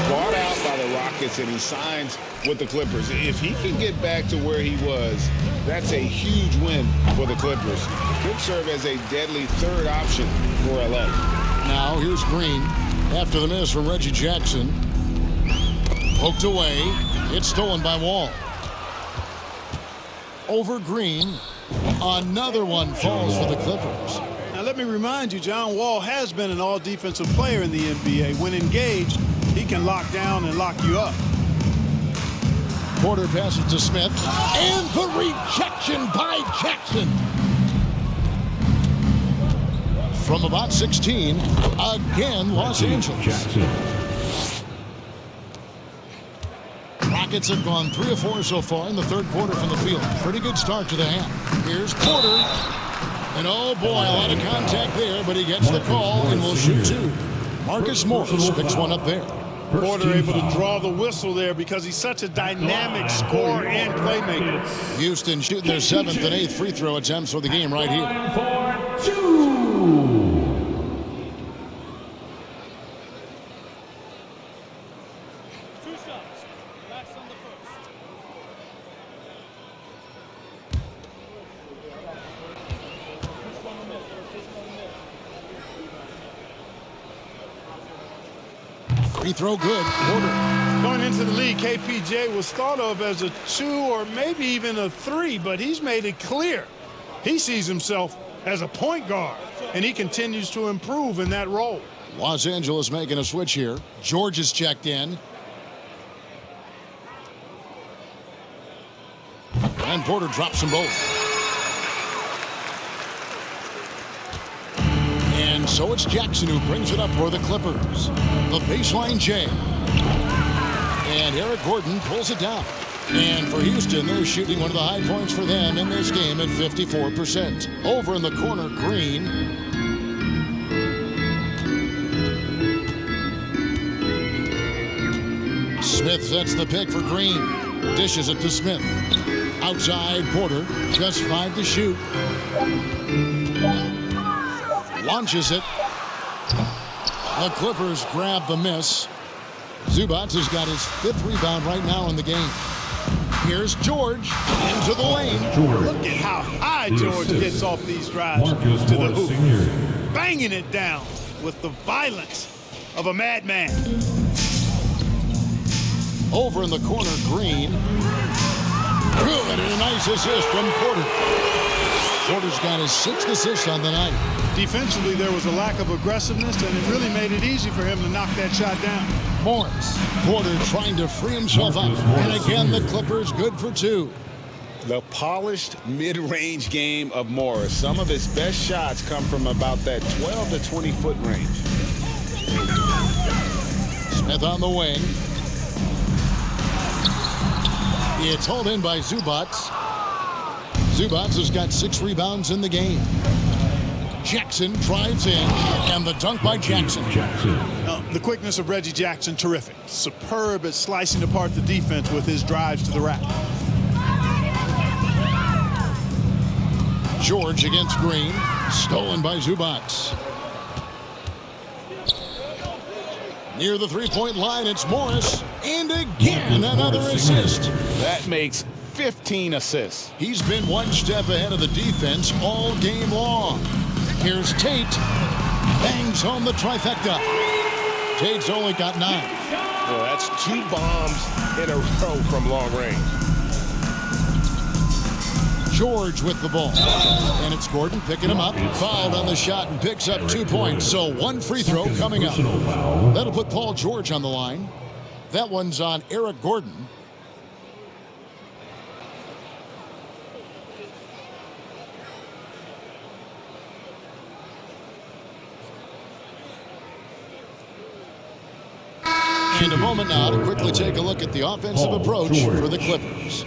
brought out by the Rockets, and he signs with the Clippers. If he can get back to where he was, that's a huge win for the Clippers. Could serve as a deadly third option for LA. Now here's Green after the miss from Reggie Jackson. Poked away. It's stolen by Wall. Over Green. Another one falls for the Clippers. Now let me remind you, John Wall has been an all-defensive player in the NBA. When engaged, he can lock down and lock you up. Porter passes to Smith. And the rejection by Jackson. From about 16, again, Los Angeles. Rockets have gone 3 of 4 so far in the third quarter from the field. Pretty good start to the half. Here's Porter. And oh boy, a lot of contact there, but he gets the call and will shoot 2. Marcus Morris picks one up there. Porter able to draw the whistle there because he's such a dynamic scorer and playmaker. Houston shooting their 7th and 8th free throw attempts for the game right here. 2. Free throw good. Porter. Going into the league, KPJ was thought of as a 2 or maybe even a 3, but he's made it clear he sees himself as a point guard, and he continues to improve in that role. Los Angeles making a switch here. George is checked in. And Porter drops them both. And so it's Jackson who brings it up for the Clippers. The baseline J. And Eric Gordon pulls it down. And for Houston, they're shooting one of the high points for them in this game at 54%. Over in the corner, Green. Smith sets the pick for Green. Dishes it to Smith. Outside, Porter. Just 5 to shoot. Launches it. The Clippers grab the miss. Zubac has got his 5th rebound right now in the game. Here's George into the lane. Look at how high George gets off these drives to the hoop. Banging it down with the violence of a madman. Over in the corner, Green. Good, and a nice assist from Porter. Porter's got his 6th assist on the night. Defensively, there was a lack of aggressiveness, and it really made it easy for him to knock that shot down. Morris. Porter trying to free himself up. And again, the Clippers good for 2. The polished mid-range game of Morris. Some of his best shots come from about that 12 to 20-foot range. Smith on the wing. It's hauled in by Zubac. Zubac has got 6 rebounds in the game. Jackson drives in, and the dunk by Jackson. The quickness of Reggie Jackson, terrific. Superb at slicing apart the defense with his drives to the rack. George against Green. Stolen by Zubac. Near the three-point line, it's Morris. And again, another assist. That makes 15 assists. He's been one step ahead of the defense all game long. Here's Tate. Bangs home the trifecta. Tate's only got 9. Well, that's 2 bombs in a row from long range. George with the ball. And it's Gordon picking him up. Fouled on the shot and picks up 2 points. So 1 free throw coming up. That'll put Paul George on the line. That one's on Eric Gordon. In a moment now to quickly take a look at the offensive approach for the Clippers.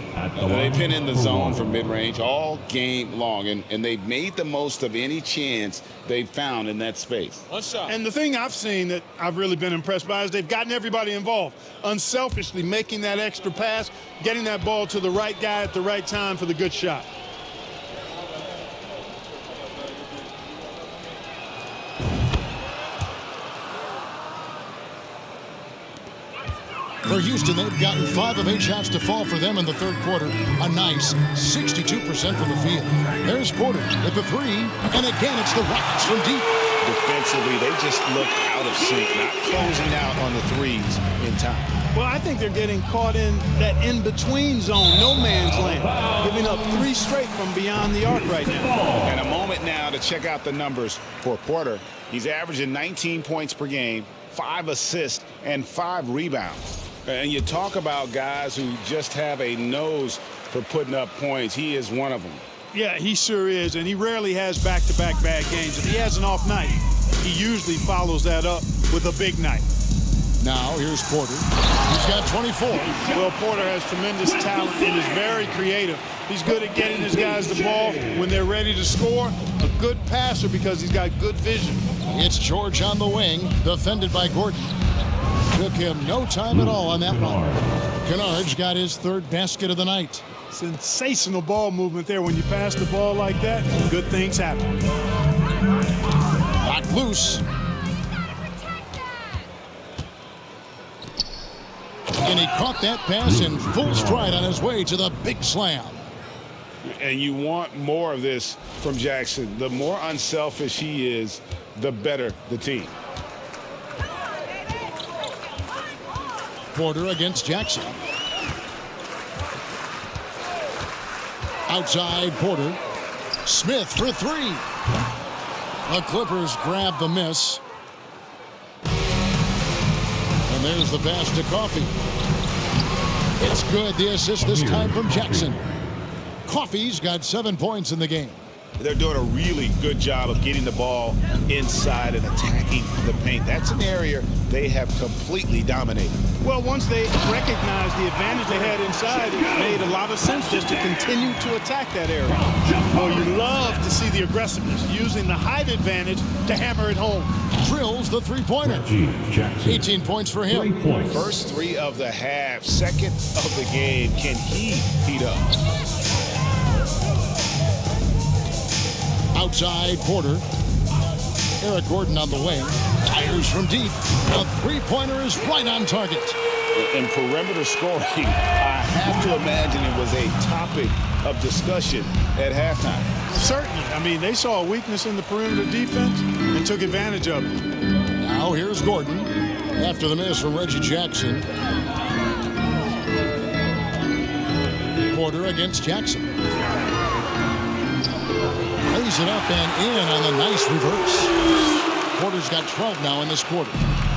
They've been in the zone for mid-range all game long, and they've made the most of any chance they've found in that space. And the thing I've seen that I've really been impressed by is they've gotten everybody involved, unselfishly making that extra pass, getting that ball to the right guy at the right time for the good shot. For Houston, they've gotten 5 of 8 shots to fall for them in the third quarter. A nice 62% from the field. There's Porter with the 3. And again, it's the Rockets from deep. Defensively, they just look out of sync, not closing out on the threes in time. Well, I think they're getting caught in that in-between zone, no man's land, giving up 3 straight from beyond the arc right now. And a moment now to check out the numbers for Porter. He's averaging 19 points per game, 5 assists, and 5 rebounds. And you talk about guys who just have a nose for putting up points. He is one of them. Yeah, he sure is, and he rarely has back-to-back bad games. If he has an off night, he usually follows that up with a big night. Now, here's Porter. He's got 24. Well, Porter has tremendous talent and is very creative. He's good at getting his guys the ball when they're ready to score. A good passer because he's got good vision. It's George on the wing, defended by Gordon. Took him no time at all on that one. Kennard's got his 3rd basket of the night. Sensational ball movement there. When you pass the ball like that, good things happen. Knocked loose. And he caught that pass in full stride on his way to the big slam. And you want more of this from Jackson. The more unselfish he is, the better the team. Porter against Jackson. Outside Porter. Smith for 3. The Clippers grab the miss. And there's the pass to Coffey. It's good. The assist this time from Jackson. Coffey's got 7 points in the game. They're doing a really good job of getting the ball inside and attacking the paint. That's an area they have completely dominated. Well, once they recognized the advantage they had inside, it made a lot of sense just to continue to attack that area. Well, you love to see the aggressiveness, using the height advantage to hammer it home. Drills the 3-pointer. 18 points for him. 3 points. First 3 of the half, second of the game. Can he heat up? Outside Porter. Eric Gordon on the wing. Tires from deep. The 3-pointer is right on target. In perimeter scoring, I have to imagine it was a topic of discussion at halftime. Certainly. I mean, they saw a weakness in the perimeter defense and took advantage of it. Now here's Gordon. After the miss from Reggie Jackson. Porter against Jackson. Lays it up and in on the nice reverse. Porter's got 12 now in this quarter.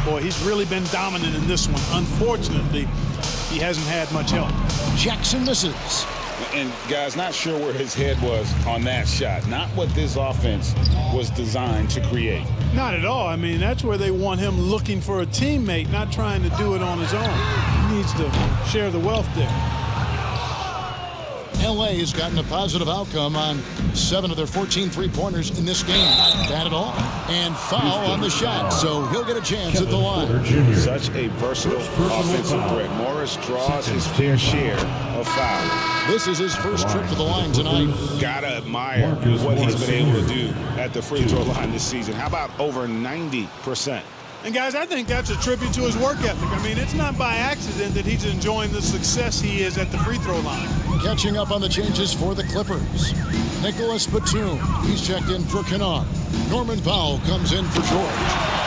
Boy, he's really been dominant in this one. Unfortunately, he hasn't had much help. Jackson misses. And guys, not sure where his head was on that shot. Not what this offense was designed to create. Not at all. I mean, that's where they want him looking for a teammate, not trying to do it on his own. He needs to share the wealth there. LA has gotten a positive outcome on 7 of their 14 3-pointers in this game. Not bad at all. And foul on the shot, so he'll get a chance at the line. Such a versatile offensive threat. Morris draws his fair share of fouls. This is his first trip to the line tonight. Gotta admire what he's been able to do at the free throw line this season. How about over 90%? And guys, I think that's a tribute to his work ethic. I mean, it's not by accident that he's enjoying the success he is at the free throw line. Catching up on the changes for the Clippers. Nicholas Batum, he's checked in for Kennard. Norman Powell comes in for George.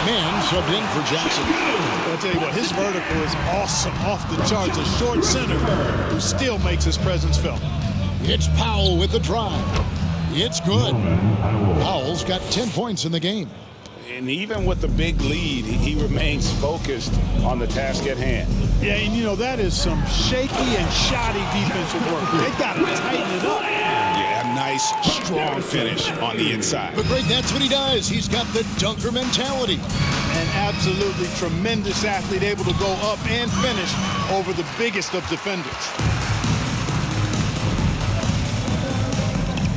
Mann subbed in for Jackson. I'll tell you what, his vertical is awesome, off the charts. A short center who still makes his presence felt. It's Powell with the drive. It's good. Powell's got 10 points in the game. And even with the big lead, he remains focused on the task at hand. Yeah, and you know, that is some shaky and shoddy defensive work. They got to tighten it up. Yeah, a nice, strong finish on the inside. But Greg, that's what he does. He's got the dunker mentality. An absolutely tremendous athlete, able to go up and finish over the biggest of defenders.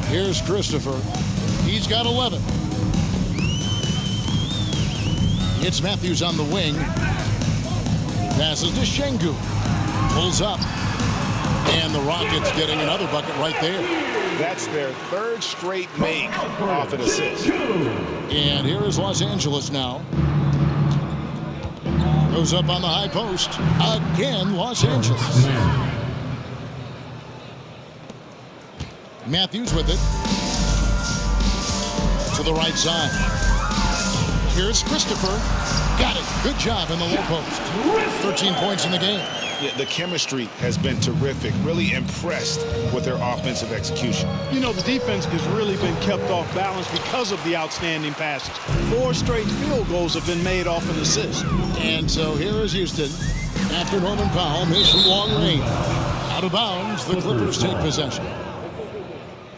Here's Christopher. He's got 11. It's Matthews on the wing. Passes to Şengün. Pulls up. And the Rockets getting another bucket right there. That's their third straight make off an assist. And here is Los Angeles now. Goes up on the high post. Again, Los Angeles. Matthews with it. To the right side. Here's Christopher. Got it. Good job in the low post. 13 points in the game. Yeah, the chemistry has been terrific. Really impressed with their offensive execution. You know, the defense has really been kept off balance because of the outstanding passes. 4 straight field goals have been made off an assist. And so here is Houston. After Norman Powell missed from long range. Out of bounds, the Clippers take possession.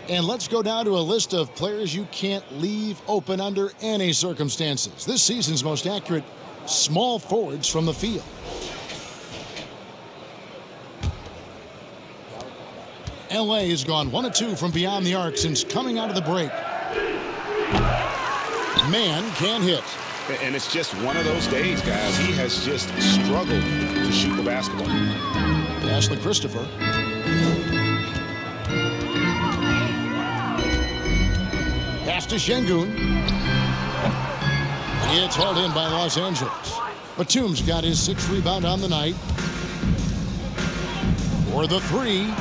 And let's go down to a list of players you can't leave open under any circumstances. This season's most accurate small forwards from the field. LA has gone 1 of 2 from beyond the arc since coming out of the break. Mann can't hit. And it's just one of those days, guys. He has just struggled to shoot the basketball. Pass to Christopher. Pass to Şengün. It's hauled in by Los Angeles. Batum's got his 6th rebound on the night. For the 3.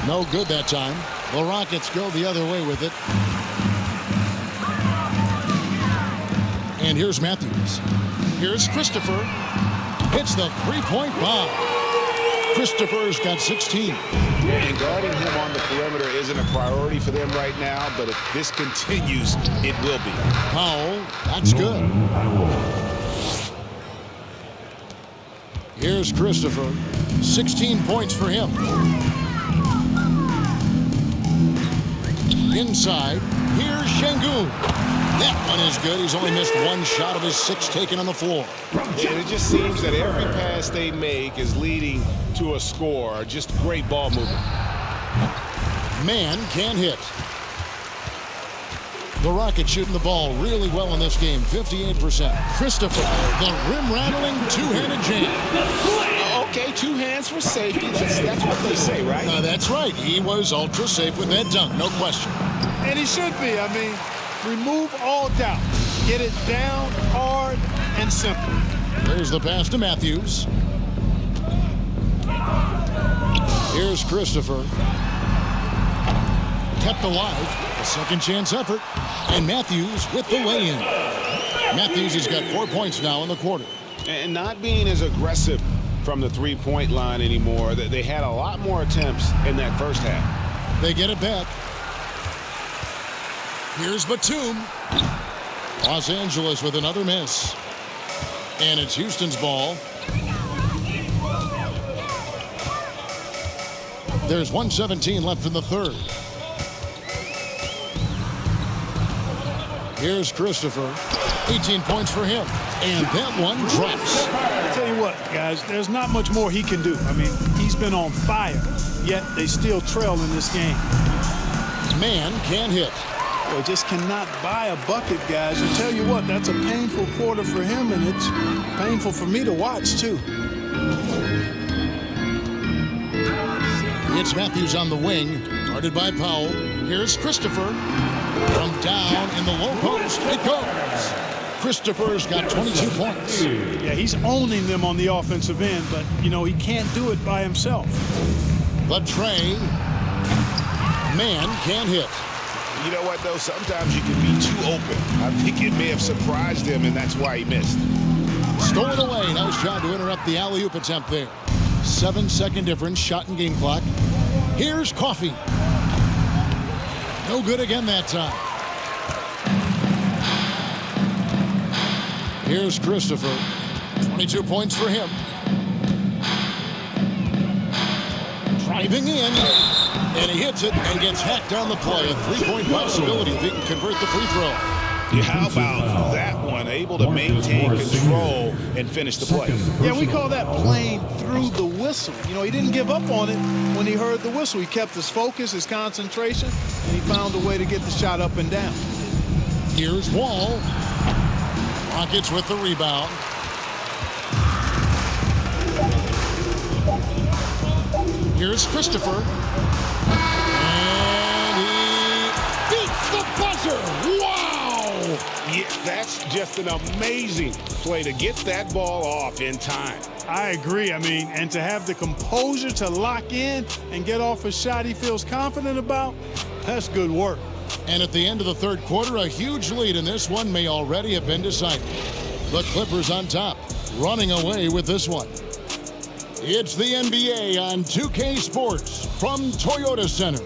No good that time. The Rockets go the other way with it. And here's Matthews. Here's Christopher. Hits the 3-point bomb. Christopher's got 16. And guarding him on the perimeter isn't a priority for them right now, but if this continues, it will be. Powell, that's good. Here's Christopher. 16 points for him. Inside, here's Şengün. That one is good. He's only missed 1 shot of his 6 taken on the floor. And it just seems that every pass they make is leading to a score. Just great ball movement. Mann can't hit. The Rockets shooting the ball really well in this game, 58%. Christopher, the rim-rattling two-handed jam. Okay, 2 hands for safety. That's what they say, right? That's right. He was ultra safe with that dunk, no question. And he should be. I mean, remove all doubt. Get it down, hard, and simple. There's the pass to Matthews. Here's Christopher. Kept alive. A second chance effort. And Matthews with the lay-in. Matthews has got 4 points now in the quarter. And not being as aggressive from the 3-point line anymore. They had a lot more attempts in that first half. They get it back. Here's Batum. Los Angeles with another miss. And it's Houston's ball. There's 1:17 left in the third. Here's Christopher. 18 points for him. And that one drops. I'll tell you what, guys, there's not much more he can do. I mean, he's been on fire, yet they still trail in this game. Mann can't hit. Well, just cannot buy a bucket, guys. I tell you what, that's a painful quarter for him, and it's painful for me to watch, too. It's Matthews on the wing, guarded by Powell. Here's Christopher. From down in the low post, it goes. Christopher's got 22 points. Yeah, he's owning them on the offensive end, but, you know, he can't do it by himself. The tray. Man can't hit. You know what, though? Sometimes you can be too open. I think it may have surprised him, and that's why he missed. Stolen away. Nice job to interrupt the alley-oop attempt there. 7-second difference, shot and game clock. Here's Coffey. No good again that time. Here's Christopher. 22 points for him. Driving in. And he hits it and gets hacked on the play. A three-point possibility if he can convert the free throw. Yeah, how about that one? Able to maintain control and finish the play. Yeah, we call that playing through the whistle. You know, he didn't give up on it when he heard the whistle. He kept his focus, his concentration, and he found a way to get the shot up and down. Here's Wall. Rockets with the rebound. Here's Christopher. And he beats the buzzer. Wow! Yeah, that's just an amazing play to get that ball off in time. I agree. I mean, and to have the composure to lock in and get off a shot he feels confident about, that's good work. And at the end of the third quarter, a huge lead, and this one may already have been decided. The Clippers on top, running away with this one. It's the NBA on 2K Sports from Toyota Center.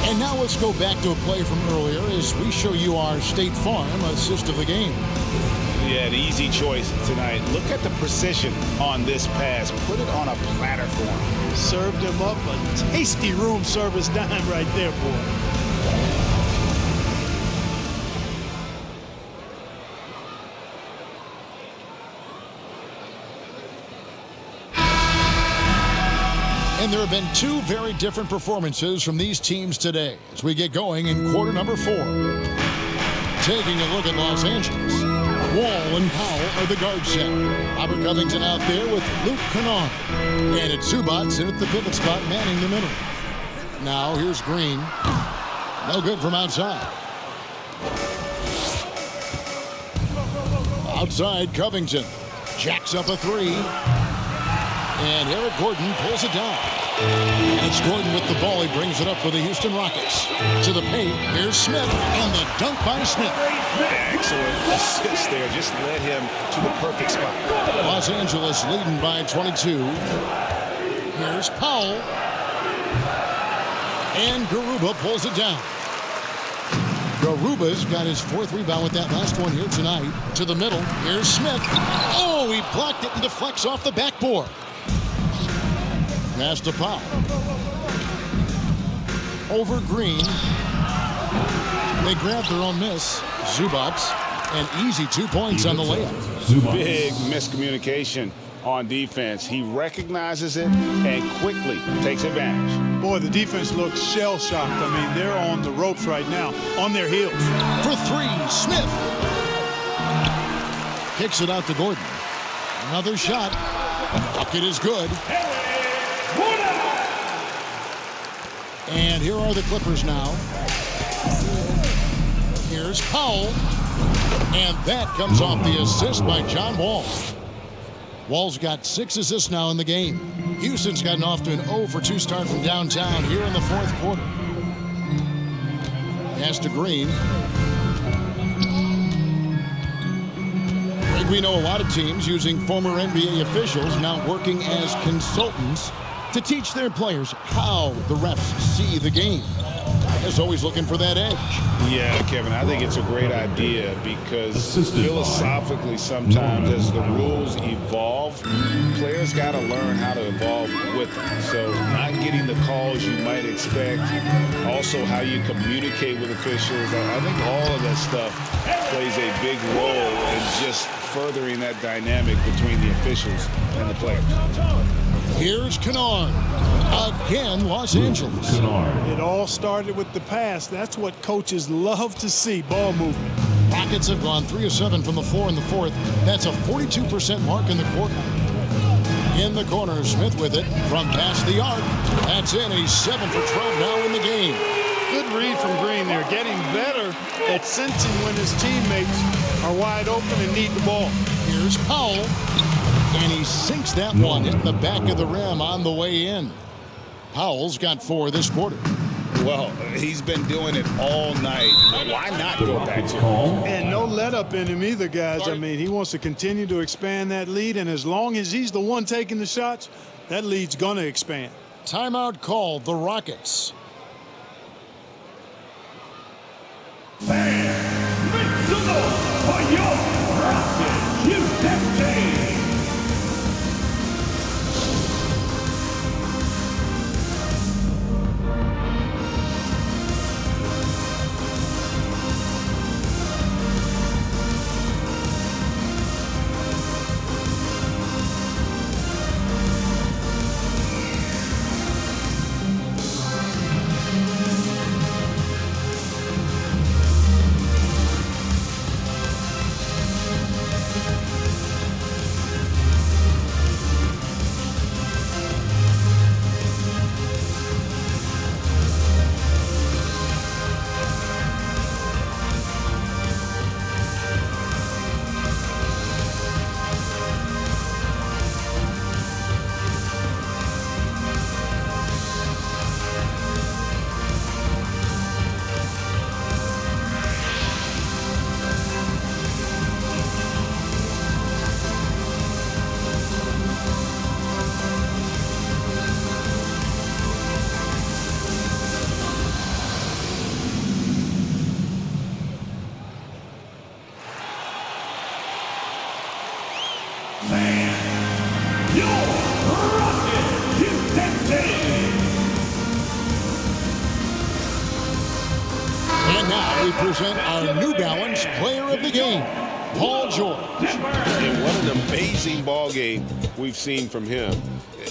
And now let's go back to a play from earlier as we show you our State Farm assist of the game. Yeah, an easy choice tonight. Look at the precision on this pass. Put it on a platter for him. Served him up a tasty room service dime right there, boy. And there have been two very different performances from these teams today as we get going in quarter number 4. Taking a look at Los Angeles. Wall and Powell are the guard set. Robert Covington out there with Luke Kennard. And it's Zubats in at the pivot spot, manning the middle. Now here's Green. No good from outside. Outside, Covington jacks up a three. And Eric Gordon pulls it down. And it's Gordon with the ball. He brings it up for the Houston Rockets. To the paint. Here's Smith. And the dunk by Smith. Excellent assist there. Just led him to the perfect spot. Los Angeles leading by 22. Here's Powell. And Garuba pulls it down. Garuba's got his 4th rebound with that last one here tonight. To the middle. Here's Smith. Oh, he blocked it and deflects off the backboard. Pass to Powell. Over Green. They grab their own miss. Zubats. An easy 2 points on the layup. Big miscommunication on defense. He recognizes it and quickly takes advantage. Boy, the defense looks shell-shocked. I mean, they're on the ropes right now, on their heels. For 3, Smith. Kicks it out to Gordon. Another shot. Bucket is good. And here are the Clippers now. Here's Powell. And that comes off the assist by John Wall. Wall's got 6 assists now in the game. Houston's gotten off to an 0-for-2 start from downtown here in the fourth quarter. Pass to Green. We know a lot of teams using former NBA officials now working as consultants to teach their players how the refs see the game. Is always looking for that edge. Yeah, Kevin, I think it's a great idea because philosophically sometimes as the rules evolve, players got to learn how to evolve with them. So not getting the calls you might expect, also how you communicate with officials. I think all of that stuff plays a big role in just furthering that dynamic between the officials and the players. Here's Kennard. Again, Los Angeles. It all started with the pass. That's what coaches love to see, ball movement. Rockets have gone 3 of 7 from the floor in the fourth. That's a 42% mark in the quarter. In the corner, Smith with it from past the arc. That's in. He's 7 for 12 now in the game. Good read from Green there, getting better at sensing when his teammates are wide open and need the ball. Here's Powell. And he sinks that one, hitting the back of the rim on the way in. Powell's got 4 this quarter. Well, he's been doing it all night. Why not go back to him? And no let up in him either, guys. I mean, he wants to continue to expand that lead, and as long as he's the one taking the shots, that lead's going to expand. Timeout called, the Rockets. Fans, make some noise for your Rockets USA. And now we present our New Balance Player of the Game, Paul George. And what an amazing ball game we've seen from him.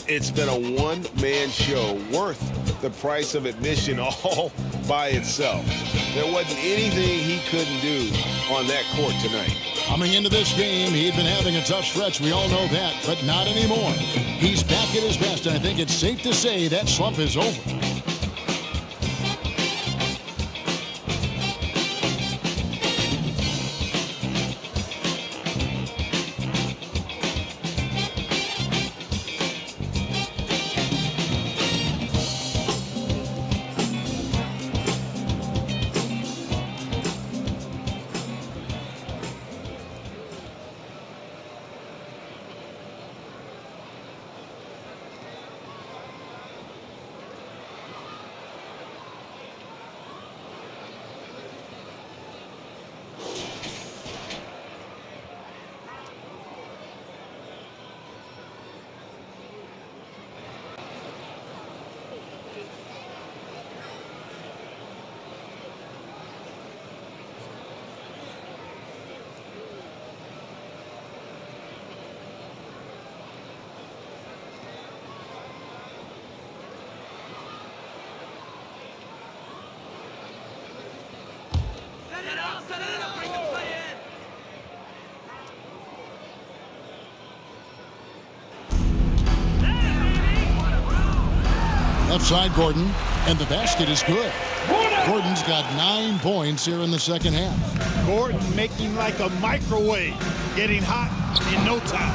It's been a one-man show worth the price of admission all by itself. There wasn't anything he couldn't do on that court tonight. Coming into this game, he'd been having a tough stretch. We all know that, but not anymore. He's back at his best, and I think it's safe to say that slump is over. Left side, Gordon, and the basket is good. Gordon's got 9 points here in the second half. Gordon making like a microwave, getting hot in no time.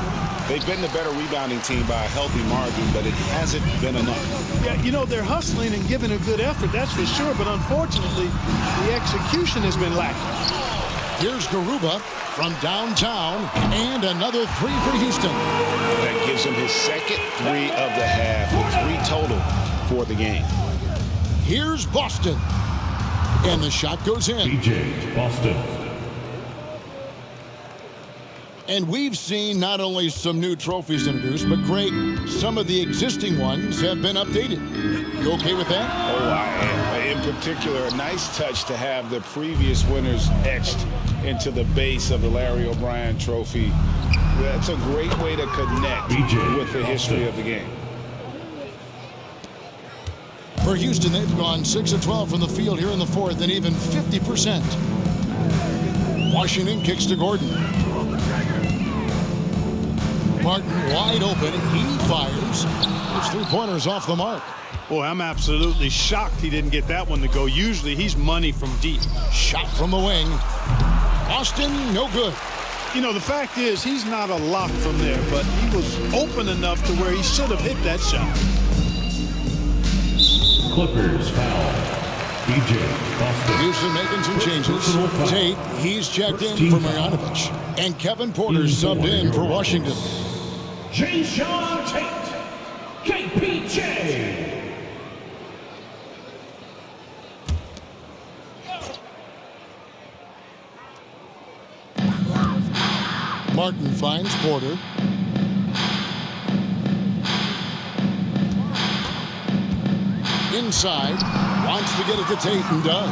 They've been the better rebounding team by a healthy margin, but it hasn't been enough. Yeah, you know, they're hustling and giving a good effort, that's for sure, but unfortunately, the execution has been lacking. Here's Garuba from downtown, and another three for Houston. That gives him his second three of the half, with 3 total for the game. Here's Boston, and the shot goes in. BJ Boston. And we've seen not only some new trophies introduced, but Greg, some of the existing ones have been updated. You okay with that? Oh, I am. In particular, a nice touch to have the previous winners etched into the base of the Larry O'Brien Trophy. That's a great way to connect with the history of the game. For Houston, they've gone 6 of 12 from the field here in the fourth, and even 50%. Washington kicks to Gordon. Martin wide open. He fires. His three-pointers off the mark. Boy, I'm absolutely shocked he didn't get that one to go. Usually he's money from deep. Shot from the wing. Austin, no good. You know, the fact is he's not a lock from there, but he was open enough to where he should have hit that shot. Clippers foul. BJ Boston. Houston making some changes. Tate, he's checked in for Marjanovic. And Kevin Porter subbed in for Washington. Jason Tate. KPJ. Martin finds Porter. Inside, wants to get it to Tate and does.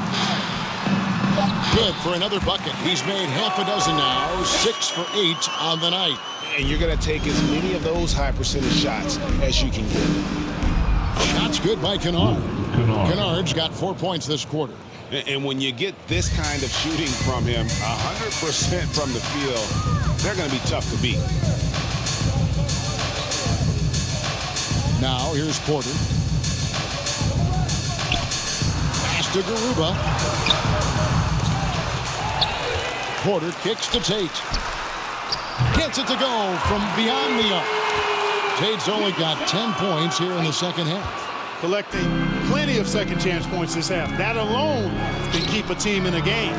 Good for another bucket. He's made half a dozen now, 6 for 8 on the night. And you're going to take as many of those high percentage shots as you can get. Shots good by Kennard. Kennard's got 4 points this quarter. And when you get this kind of shooting from him, 100% from the field, they're going to be tough to beat. Now here's Porter. Pass to Garuba. Porter kicks to Tate. Gets it to go from beyond the arc. Tate's only got 10 points here in the second half. Collecting plenty of second chance points this half. That alone can keep a team in a game.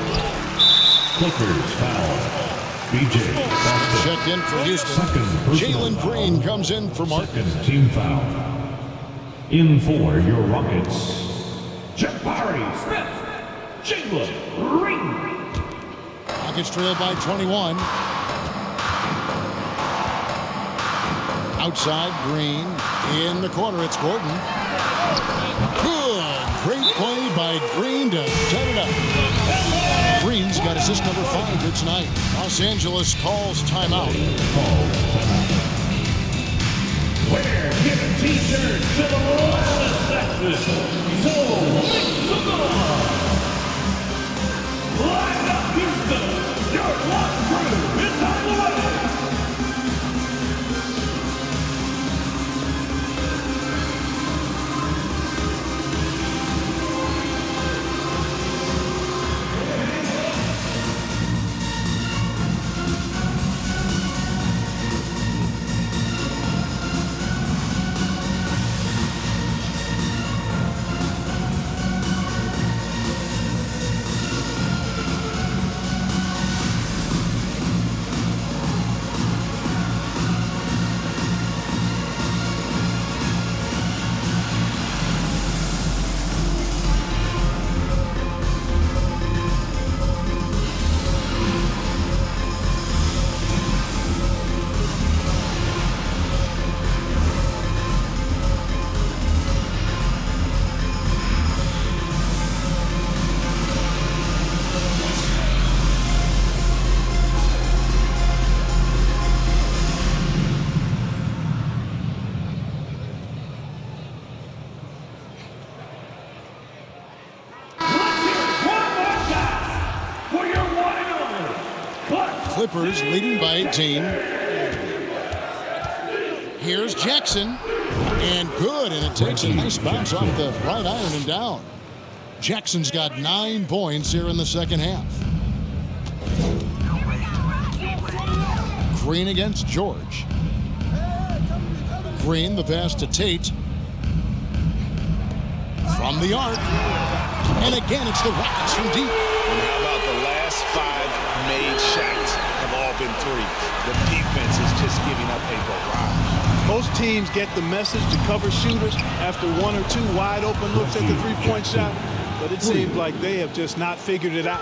Clippers foul. BJ Boston. Checked in for Houston. Jalen Green comes in for Martin. Second team foul. In for your Rockets. Jabari Smith. Jalen Green. Rockets trail by 21. Outside, Green. In the corner, it's Gordon. Good. Great play by Green to set it up. Green's got assist number 5 here tonight. Los Angeles calls timeout. We're giving t-shirts to the Royal section. So make some noise. Line up Houston. Your block crew is on the way. Clippers leading by 18. Here's Jackson. And good, and it takes a nice bounce off the right iron and down. Jackson's got 9 points here in the second half. Green against George. Green, the pass to Tate. From the arc. And again, it's the Rockets from deep. And how about the last 5 made shots have all been threes? The defense is just giving up a barrage. Most teams get the message to cover shooters after 1 or 2 wide open looks at the three-point shot, but it seems like they have just not figured it out.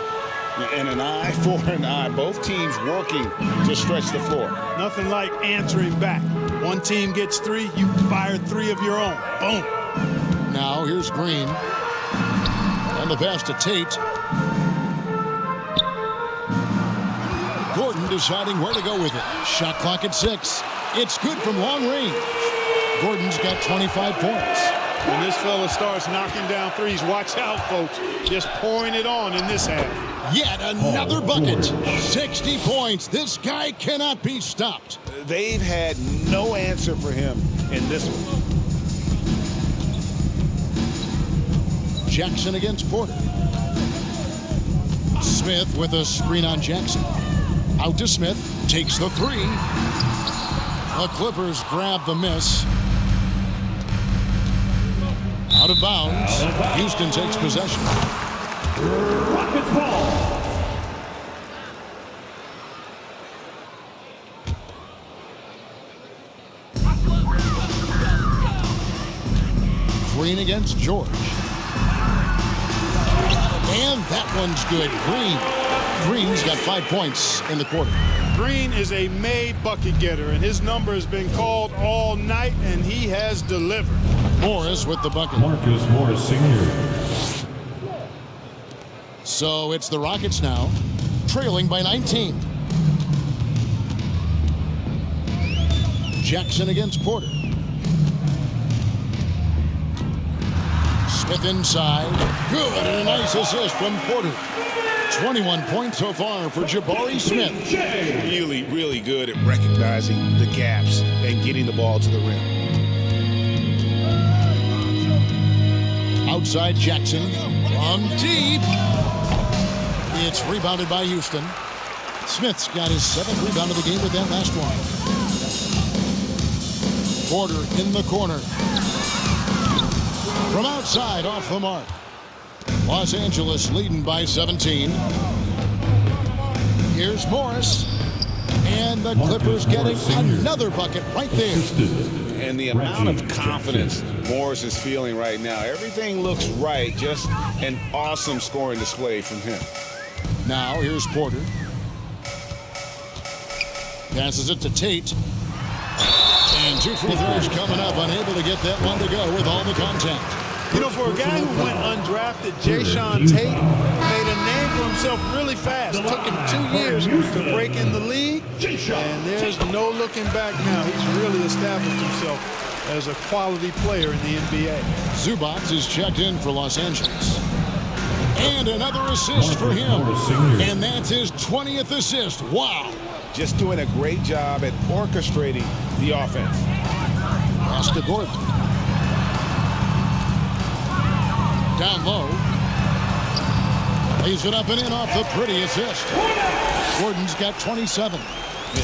And an eye for an eye. Both teams working to stretch the floor. Nothing like answering back. One team gets 3, you fire 3 of your own. Boom. Now here's Green. And the pass to Tate. Gordon deciding where to go with it. Shot clock at 6. It's good from long range. Gordon's got 25 points. When this fella starts knocking down threes, watch out, folks. Just pouring it on in this half. Yet another bucket. 60 points. This guy cannot be stopped. They've had no answer for him in this one. Jackson against Porter. Smith with a screen on Jackson. Out to Smith. Takes the 3. The Clippers grab the miss. Out of bounds. Houston takes possession. Rockets ball. Green against George. And that one's good. Green's got 5 points in the quarter. Green is a made bucket getter, and his number has been called all night, and he has delivered. Morris with the bucket. Marcus Morris Sr. So it's the Rockets now, trailing by 19. Jackson against Porter. Smith inside. Good, and a nice assist from Porter. 21 points so far for Jabari Smith. Really, really good at recognizing the gaps and getting the ball to the rim. Outside Jackson from deep. It's rebounded by Houston. Smith's got his 7th rebound of the game with that last one. Porter in the corner. From outside, off the mark. Los Angeles leading by 17. Here's Morris. And the Clippers getting another bucket right there. And the amount of confidence Morris is feeling right now. Everything looks right. Just an awesome scoring display from him. Now here's Porter. Passes it to Tate. And 2 free throws coming up. Unable to get that one to go with all the contact. You know, for a guy who went undrafted, Jason Tate made a name for himself really fast. Took him 2 years to break in the league, and there's no looking back now. He's really established himself as a quality player in the NBA. Zubac is checked in for Los Angeles. And another assist for him. And that's his 20th assist. Wow. Just doing a great job at orchestrating the offense. Pass to Gordon. Down low. Lays it up and in off the pretty assist. Gordon's got 27.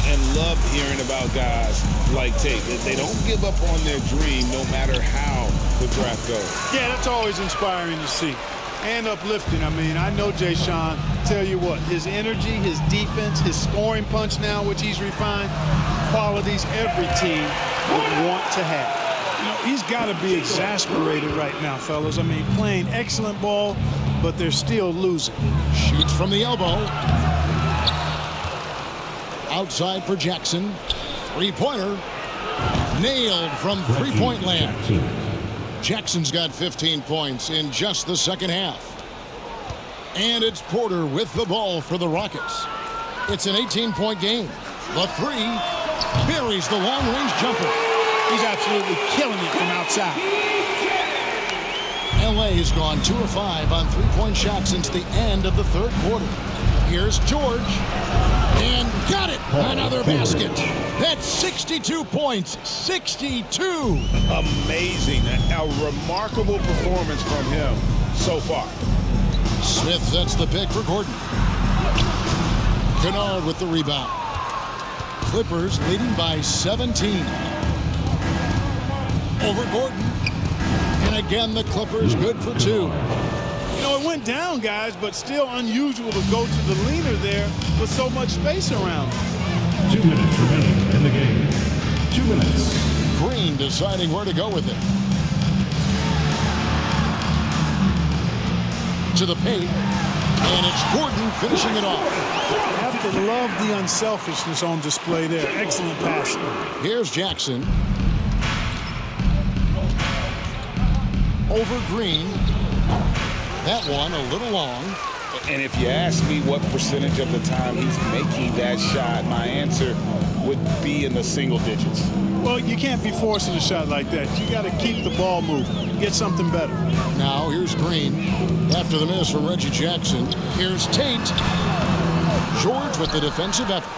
And love hearing about guys like Tate. They don't give up on their dream no matter how the draft goes. Yeah, that's always inspiring to see. And uplifting. I mean, I know Jason, tell you what, his energy, his defense, his scoring punch now, which he's refined, qualities every team would want to have. You know, he's got to be exasperated right now, fellas. I mean, playing excellent ball, but they're still losing. Shoots from the elbow. Outside for Jackson. Three-pointer. Nailed from three-point land. Jackson's got 15 points in just the second half. And it's Porter with the ball for the Rockets. It's an 18-point game. The 3 buries the long-range jumper. He's absolutely killing it from outside. LA has gone 2 of 5 on three-point shots since the end of the third quarter. Here's George. And got it. Another basket. That's 62 points. 62. Amazing. A remarkable performance from him so far. Smith sets the pick for Gordon. Kennard with the rebound. Clippers leading by 17. over Gordon. And again, the Clippers good for 2. You know, it went down, guys, but still unusual to go to the leaner there with so much space around. 2 minutes remaining in the game. 2 minutes. Green deciding where to go with it. To the paint, and it's Gordon finishing it off. You have to love the unselfishness on display there. Excellent passing. Here's Jackson. Over Green. That one a little long. And if you ask me what percentage of the time he's making that shot, my answer would be in the single digits. Well, you can't be forcing a shot like that. You got to keep the ball moving. Get something better. Now here's Green. After the miss from Reggie Jackson, here's Tate. George with the defensive effort.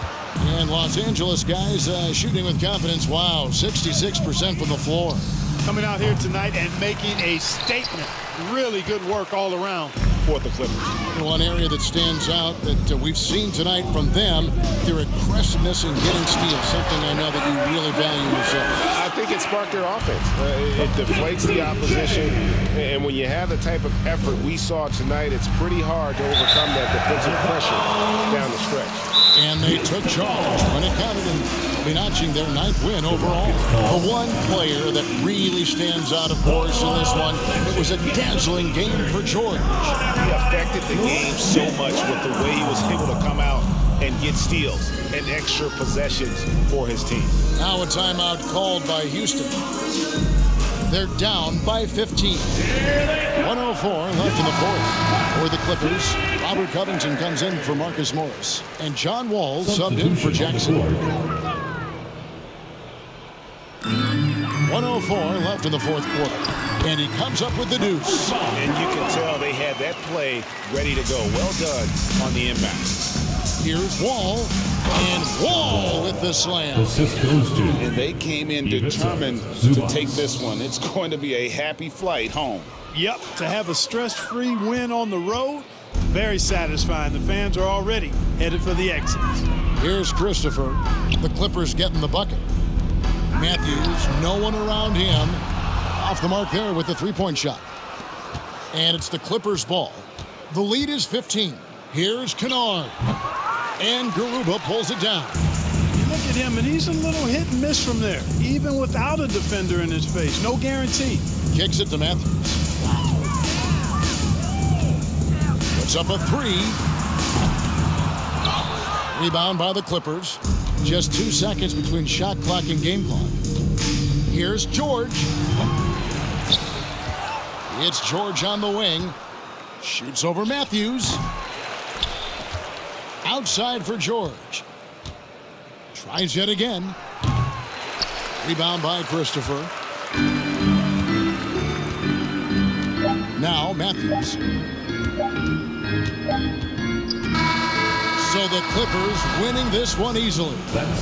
And Los Angeles guys shooting with confidence. Wow, 66% from the floor. Coming out here tonight and making a statement. Really good work all around. For the Clippers. One area that stands out that we've seen tonight from them, their aggressiveness in getting steals, something I know that you really value yourself. I think it sparked their offense. It deflates the opposition, and when you have the type of effort we saw tonight, it's pretty hard to overcome that defensive pressure down the stretch. And they took charge when it counted in notching their 9th win overall. The one player that really stands out, of course, in this one, it was a dazzling game for George. He affected the game so much with the way he was able to come out and get steals and extra possessions for his team. Now a timeout called by Houston. They're down by 15. 104 left in the fourth. For the Clippers, Robert Covington comes in for Marcus Morris. And John Wall subbed in for Jackson. 104 left in the fourth quarter. And he comes up with the deuce. And you can tell they had that play ready to go. Well done on the inbound. Here's Wall. And Wall with the slam. And they came in determined to take this one. It's going to be a happy flight home. Yep, to have a stress-free win on the road, very satisfying. The fans are already headed for the exits. Here's Christopher. The Clippers getting the bucket. Matthews, no one around him. Off the mark there with the three-point shot. And it's the Clippers' ball. The lead is 15. Here's Kennard. And Garuba pulls it down. You look at him, and he's a little hit and miss from there, even without a defender in his face. No guarantee. Kicks it to Matthews. Puts up a three. Rebound by the Clippers. Just 2 seconds between shot clock and game clock. Here's George. It's George on the wing. Shoots over Matthews. Outside for George. Tries yet again. Rebound by Christopher. Now Matthews. So the Clippers winning this one easily.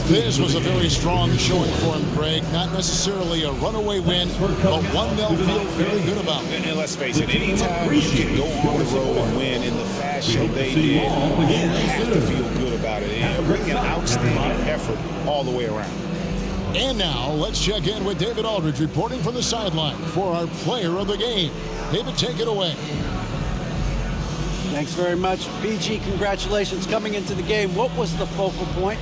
This was a very strong showing for him, Greg. Not necessarily a runaway win, but one they'll feel very good about. And let's face it, anytime you can go on the road and win in the fashion they did, you have to feel good about it. And bring an outstanding effort all the way around. And now let's check in with David Aldridge reporting from the sideline for our player of the game. David, take it away. Thanks very much. PG, congratulations coming into the game. What was the focal point?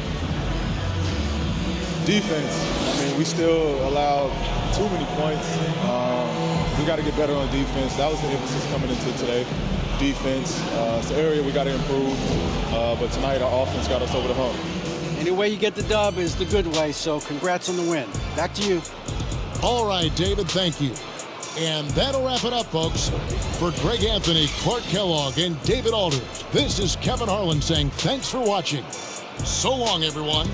Defense. I mean, we still allowed too many points. We got to get better on defense. That was the emphasis coming into today. Defense. It's an area we got to improve. But tonight, our offense got us over the hump. Any way you get the dub is the good way, so congrats on the win. Back to you. All right, David, thank you. And that'll wrap it up, folks. For Greg Anthony, Clark Kellogg, and David Aldridge, this is Kevin Harlan saying thanks for watching. So long, everyone.